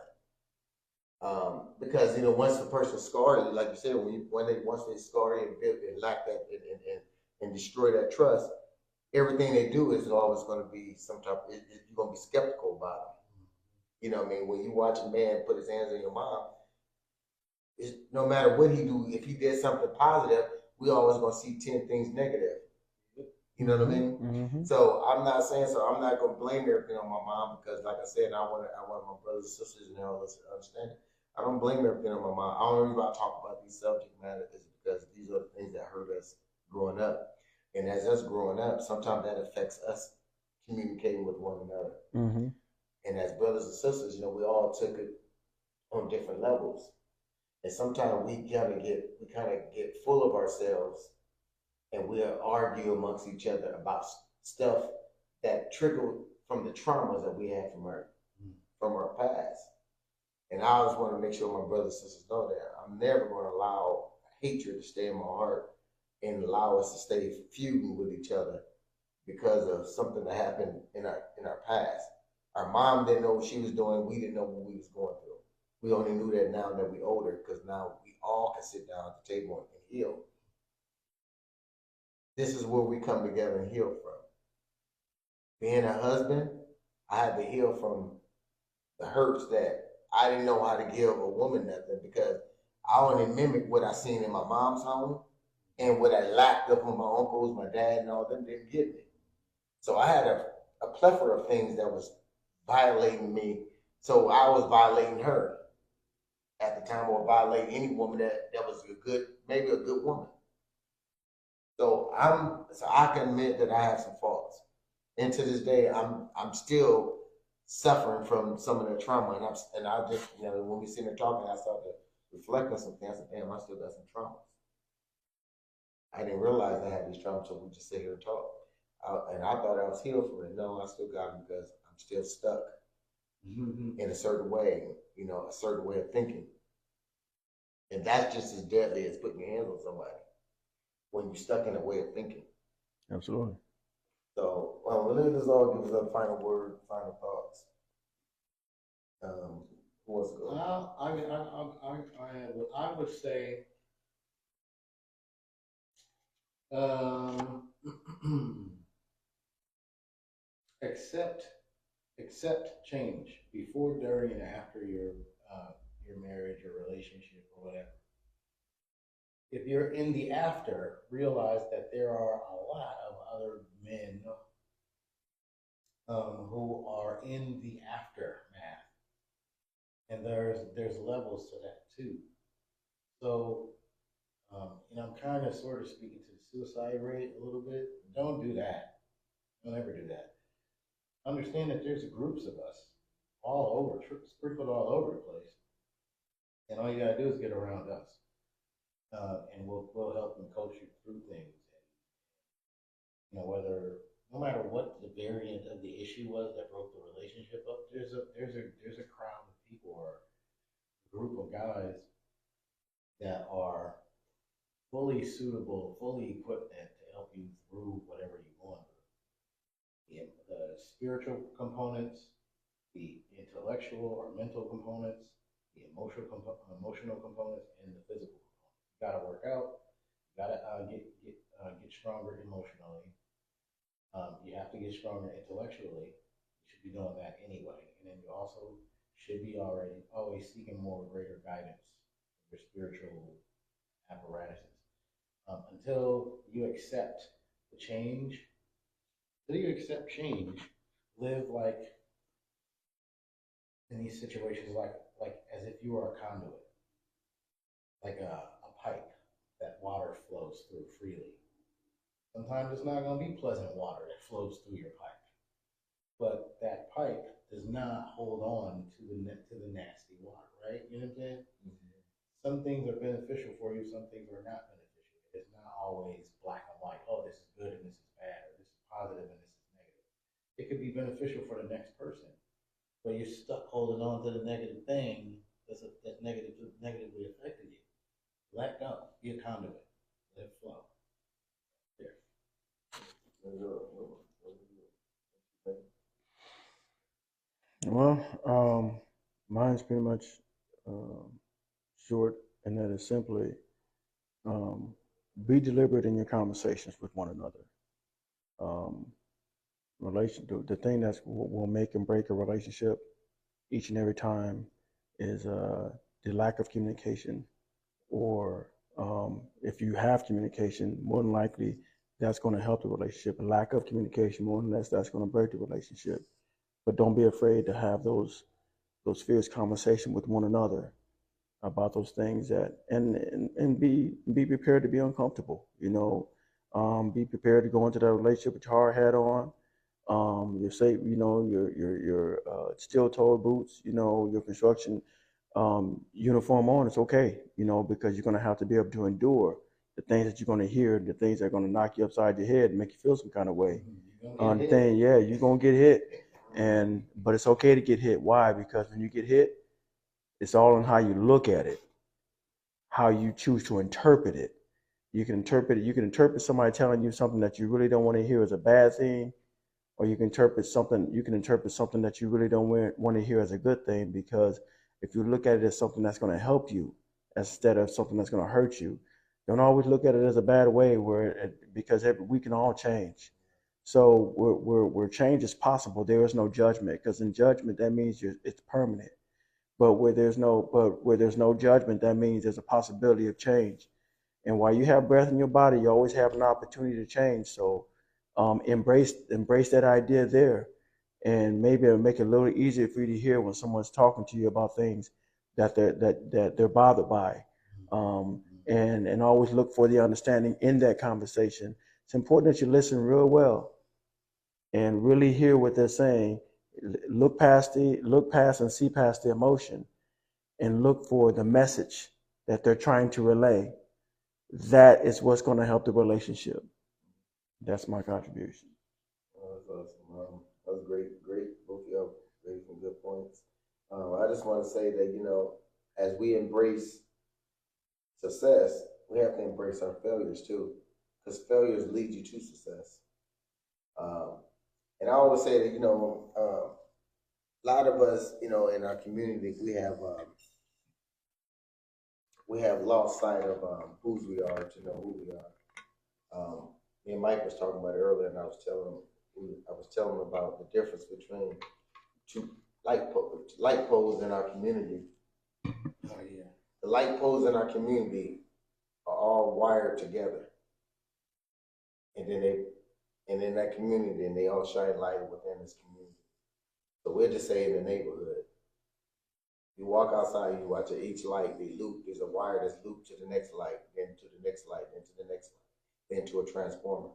Because once the person scarred you, like you said, once they scar you and lack that and destroy that trust, everything they do is always going to be some type. You're going to be skeptical about them. You know what I mean? When you watch a man put his hands on your mom, no matter what he do, if he did something positive, we always going to see 10 things negative. You know what I mean? Mm-hmm. So I'm not going to blame everything on my mom because, like I said, I want my brothers and sisters and all this to understand it. I don't blame everything on my mom. I don't even talk about these subject matters because these are the things that hurt us growing up. And as us growing up, sometimes that affects us communicating with one another. Mm-hmm. And as brothers and sisters, we all took it on different levels. And sometimes we kind of get full of ourselves, and we'll argue amongst each other about stuff that trickled from the traumas that we had from our past. And I always want to make sure my brothers and sisters know that I'm never going to allow hatred to stay in my heart and allow us to stay feuding with each other because of something that happened in our past. Our mom didn't know what she was doing. We didn't know what we was going through. We only knew that now that we're older because now we all can sit down at the table and heal. This is where we come together and heal from. Being a husband, I had to heal from the hurts that I didn't know how to give a woman nothing because I only mimicked what I seen in my mom's home and what I lacked of when my uncles, my dad, and all them didn't give me. So I had a plethora of things that was violating me. So I was violating her at the time, or violating any woman that was maybe a good woman. So I can admit that I have some faults, and to this day, I'm still suffering from some of the trauma. And I just when we sit there talking, I started to reflect on some things. I said, damn, I still got some traumas. I didn't realize I had these traumas until we just sit here and talk. And I thought I was healed from it. No, I still got them because I'm still stuck in a certain way, a certain way of thinking. And that's just as deadly as putting your hands on somebody when you're stuck in a way of thinking. Absolutely. So, we'll let this all give us a final word, final thoughts. Who wants to go? Well, I would say, accept change before, during, and after your marriage or relationship or whatever. If you're in the after, realize that there are a lot of other men who are in the aftermath, and there's levels to that too. So, I'm kind of sort of speaking to the suicide rate a little bit. Don't do that. Don't ever do that. Understand that there's groups of us all over, sprinkled all over the place, and all you gotta do is get around us, and we'll help and coach you through things. Whether no matter what the variant of the issue was that broke the relationship up, there's a crowd of people or a group of guys that are fully suitable, fully equipped to help you through whatever you're going through. The spiritual components, the intellectual or mental components, the emotional components, and the physical components. You got to work out. You got to get stronger emotionally. You have to get stronger intellectually. You should be doing that anyway, and then you also should be always seeking more greater guidance for your spiritual apparatuses. Until you accept the change, live like in these situations like as if you are a conduit, like a pipe that water flows through freely. Sometimes it's not going to be pleasant water that flows through your pipe, but that pipe does not hold on to the nasty water, right? You know what I'm saying? Mm-hmm. Some things are beneficial for you, some things are not beneficial. It's not always black and white. Oh, this is good and this is bad, or this is positive and this is negative. It could be beneficial for the next person, but you're stuck holding on to the negative thing that's negatively affecting you. Let go. Be a conduit. Let it flow. There. Well, mine's pretty much short, and that is simply um, be deliberate in your conversations with one another. Um, the thing that will make and break a relationship each and every time is the lack of communication, or if you have communication, more than likely that's going to help the relationship. A lack of communication, more than less, that's going to break the relationship. But don't be afraid to have those fierce conversations with one another about those things and be prepared to be uncomfortable. Be prepared to go into that relationship with your hard hat on. Your safe, your steel toe boots, your construction uniform on. It's okay, because you're going to have to be able to endure the things that you're going to hear, the things that are going to knock you upside your head and make you feel some kind of way. The thing, yeah, you're going to get hit, but it's okay to get hit. Why? Because when you get hit, it's all on how you look at it, how you choose to interpret it. You can interpret somebody telling you something that you really don't want to hear as a bad thing, or you can interpret something that you really don't want to hear as a good thing. Because if you look at it as something that's going to help you instead of something that's going to hurt you, don't always look at it as a bad way, because we can all change. So where change is possible, there is no judgment, because in judgment that means it's permanent. But where there's no judgment, that means there's a possibility of change. And while you have breath in your body, you always have an opportunity to change. So embrace that idea there, and maybe it'll make it a little easier for you to hear when someone's talking to you about things that they're bothered by, and always look for the understanding in that conversation. It's important that you listen real well and really hear what they're saying. Look past and see past the emotion, and look for the message that they're trying to relay. That is what's going to help the relationship. That's my contribution. That's awesome. That was great. Both of y'all gave some good points. I just want to say that, as we embrace success, we have to embrace our failures too, because failures lead you to success. And I always say that, a lot of us, in our community, we have lost sight of whose we are to know who we are. Me and Mike was talking about it earlier, and I was telling him about the difference between two light poles in our community. Oh yeah. The light poles in our community are all wired together, and then and in that community, and they all shine light within this community. So we'll just say in the neighborhood, you walk outside, you watch each light, they loop. There's a wire that's looped to the next light, then to the next light, then to the next light, then to a transformer.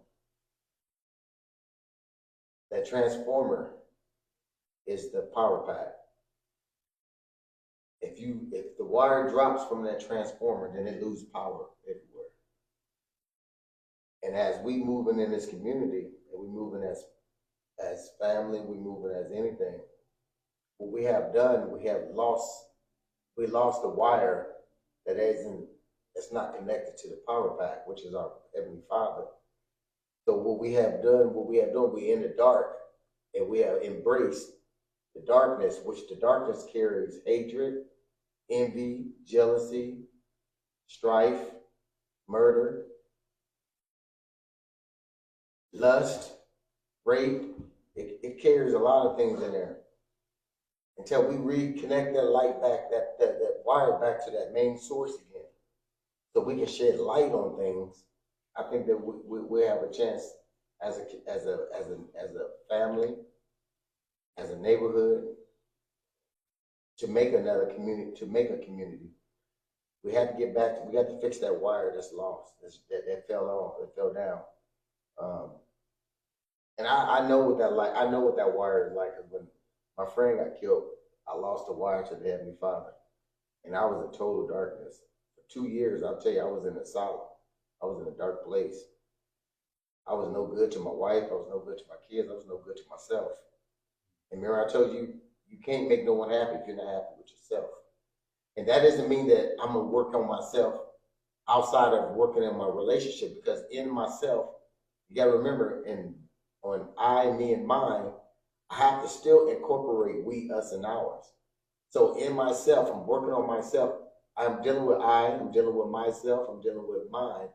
That transformer is the power pack. If the wire drops from that transformer, then it loses power everywhere. And as we moving in this community, and we moving as family, we moving as anything, what we have done, we lost the wire that's not connected to the power pack, which is our Heavenly Father. So what we have done, we in the dark, and we have embraced the darkness, which the darkness carries hatred, envy, jealousy, strife, murder, lust, rape. It carries a lot of things in there. Until we reconnect that light back, that wire back to that main source again, so we can shed light on things, I think that we have a chance as a family, as a neighborhood, to make another community, to make a community. We have to get back. We got to fix that wire that's lost, that fell off, that fell down. And I know what that like. I know what that wire is like. Cause when my friend got killed, I lost the wire to the Heavenly Father, and I was in total darkness for 2 years. I'll tell you, I was in a asylum. I was in a dark place. I was no good to my wife. I was no good to my kids. I was no good to myself. And remember, I told you, you can't make no one happy if you're not happy with yourself. And that doesn't mean that I'm gonna work on myself outside of working in my relationship, because in myself, you gotta remember, on I, me, and mine, I have to still incorporate we, us, and ours. So in myself, I'm working on myself. I'm dealing with I'm dealing with myself, I'm dealing with mine.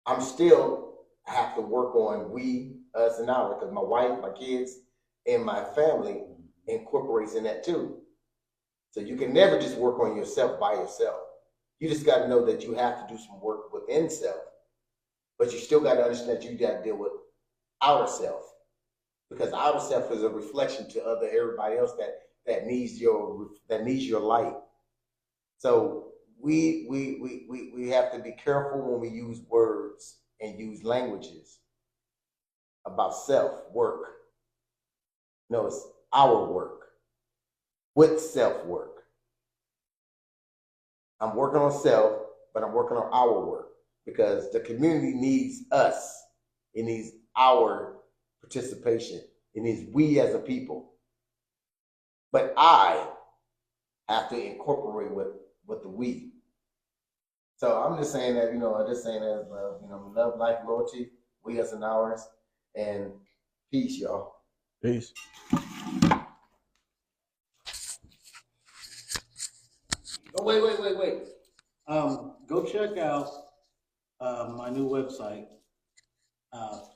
I'm still have to work on we, us, and ours, because my wife, my kids, and my family incorporates in that too. So you can never just work on yourself by yourself. You just got to know that you have to do some work within self, but you still got to understand that you got to deal with outer self, because outer self is a reflection to everybody else that needs your light. So we have to be careful when we use words and use languages about self work. No, it's our work with self work. I'm working on self, but I'm working on our work, because the community needs us. It needs our participation. It needs we as a people. But I have to incorporate with the we. So I'm just saying that, I'm just saying that as love, love, life, loyalty, we, us, and ours, and peace, y'all. Peace. Oh, wait. Go check out my new website,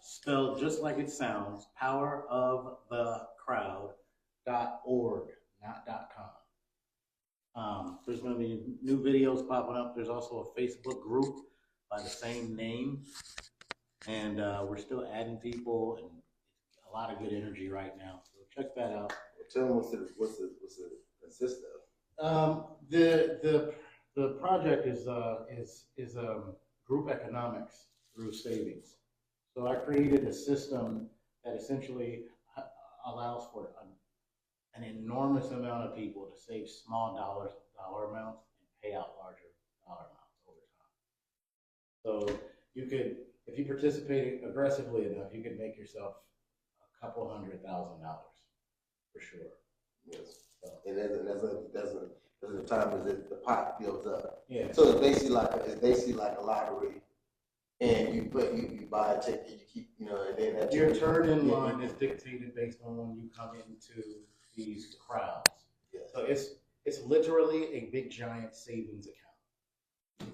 spelled just like it sounds, powerofthecrowd.org, not .com. There's going to be new videos popping up. There's also a Facebook group by the same name, and we're still adding people, and a lot of good energy right now. So check that out. Tell them what's it consist of. The project is group economics through savings. So I created a system that essentially allows for an enormous amount of people to save small dollar amounts and pay out larger dollar amounts over time. So you could, if you participated aggressively enough, you could make yourself a couple $100,000 for sure. Yes. And there's a time as the pot builds up. Yeah. So it's basically like a lottery, and you buy a ticket, you keep, and then that Your turn in line is dictated based on when you come into these crowds. Yes. So it's literally a big giant savings account.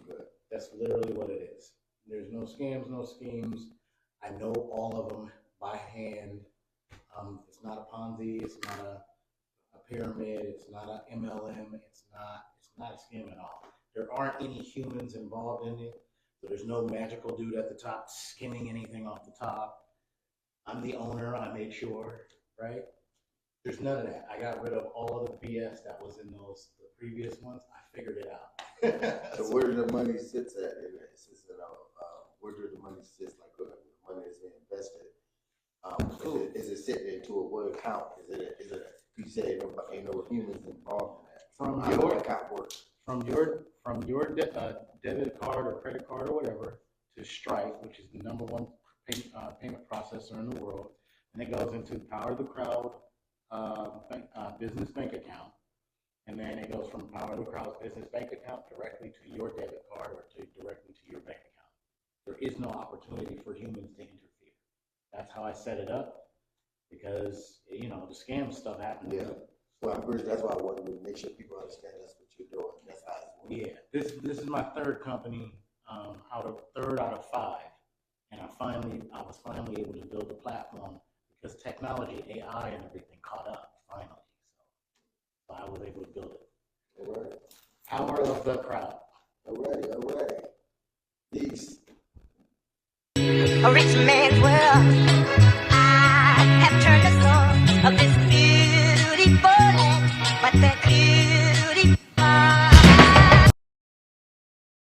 Okay. That's literally what it is. There's no scams, no schemes. I know all of them by hand. It's not a Ponzi. It's not a pyramid. It's not an MLM. It's not a scam at all. There aren't any humans involved in it. So there's no magical dude at the top skimming anything off the top. I'm the owner. I made sure, right? There's none of that. I got rid of all of the BS that was in the previous ones. I figured it out. So where the money sits at? Where do the money sits? Like where the money is being invested? Is it sitting into a what account? Is it? You say ain't no humans involved in that. From How your does that account work? from your debit card or credit card or whatever to Stripe, which is the number one payment processor in the world, and it goes into Power of the Crowd business bank account, and then it goes from Power of the Crowd's business bank account directly to your debit card or directly to your bank account. There is no opportunity for humans to interfere. That's how I set it up, because the scam stuff happens. Yeah. Well, that's why I wanted to make sure people understand that's what you're doing. That's how it's working. Yeah, this is my third company, third out of 5, and I was finally able to build a platform because technology, AI, and everything caught up finally. So I was able to build it. All right. Power of the crowd. All right. Peace. A rich man's world.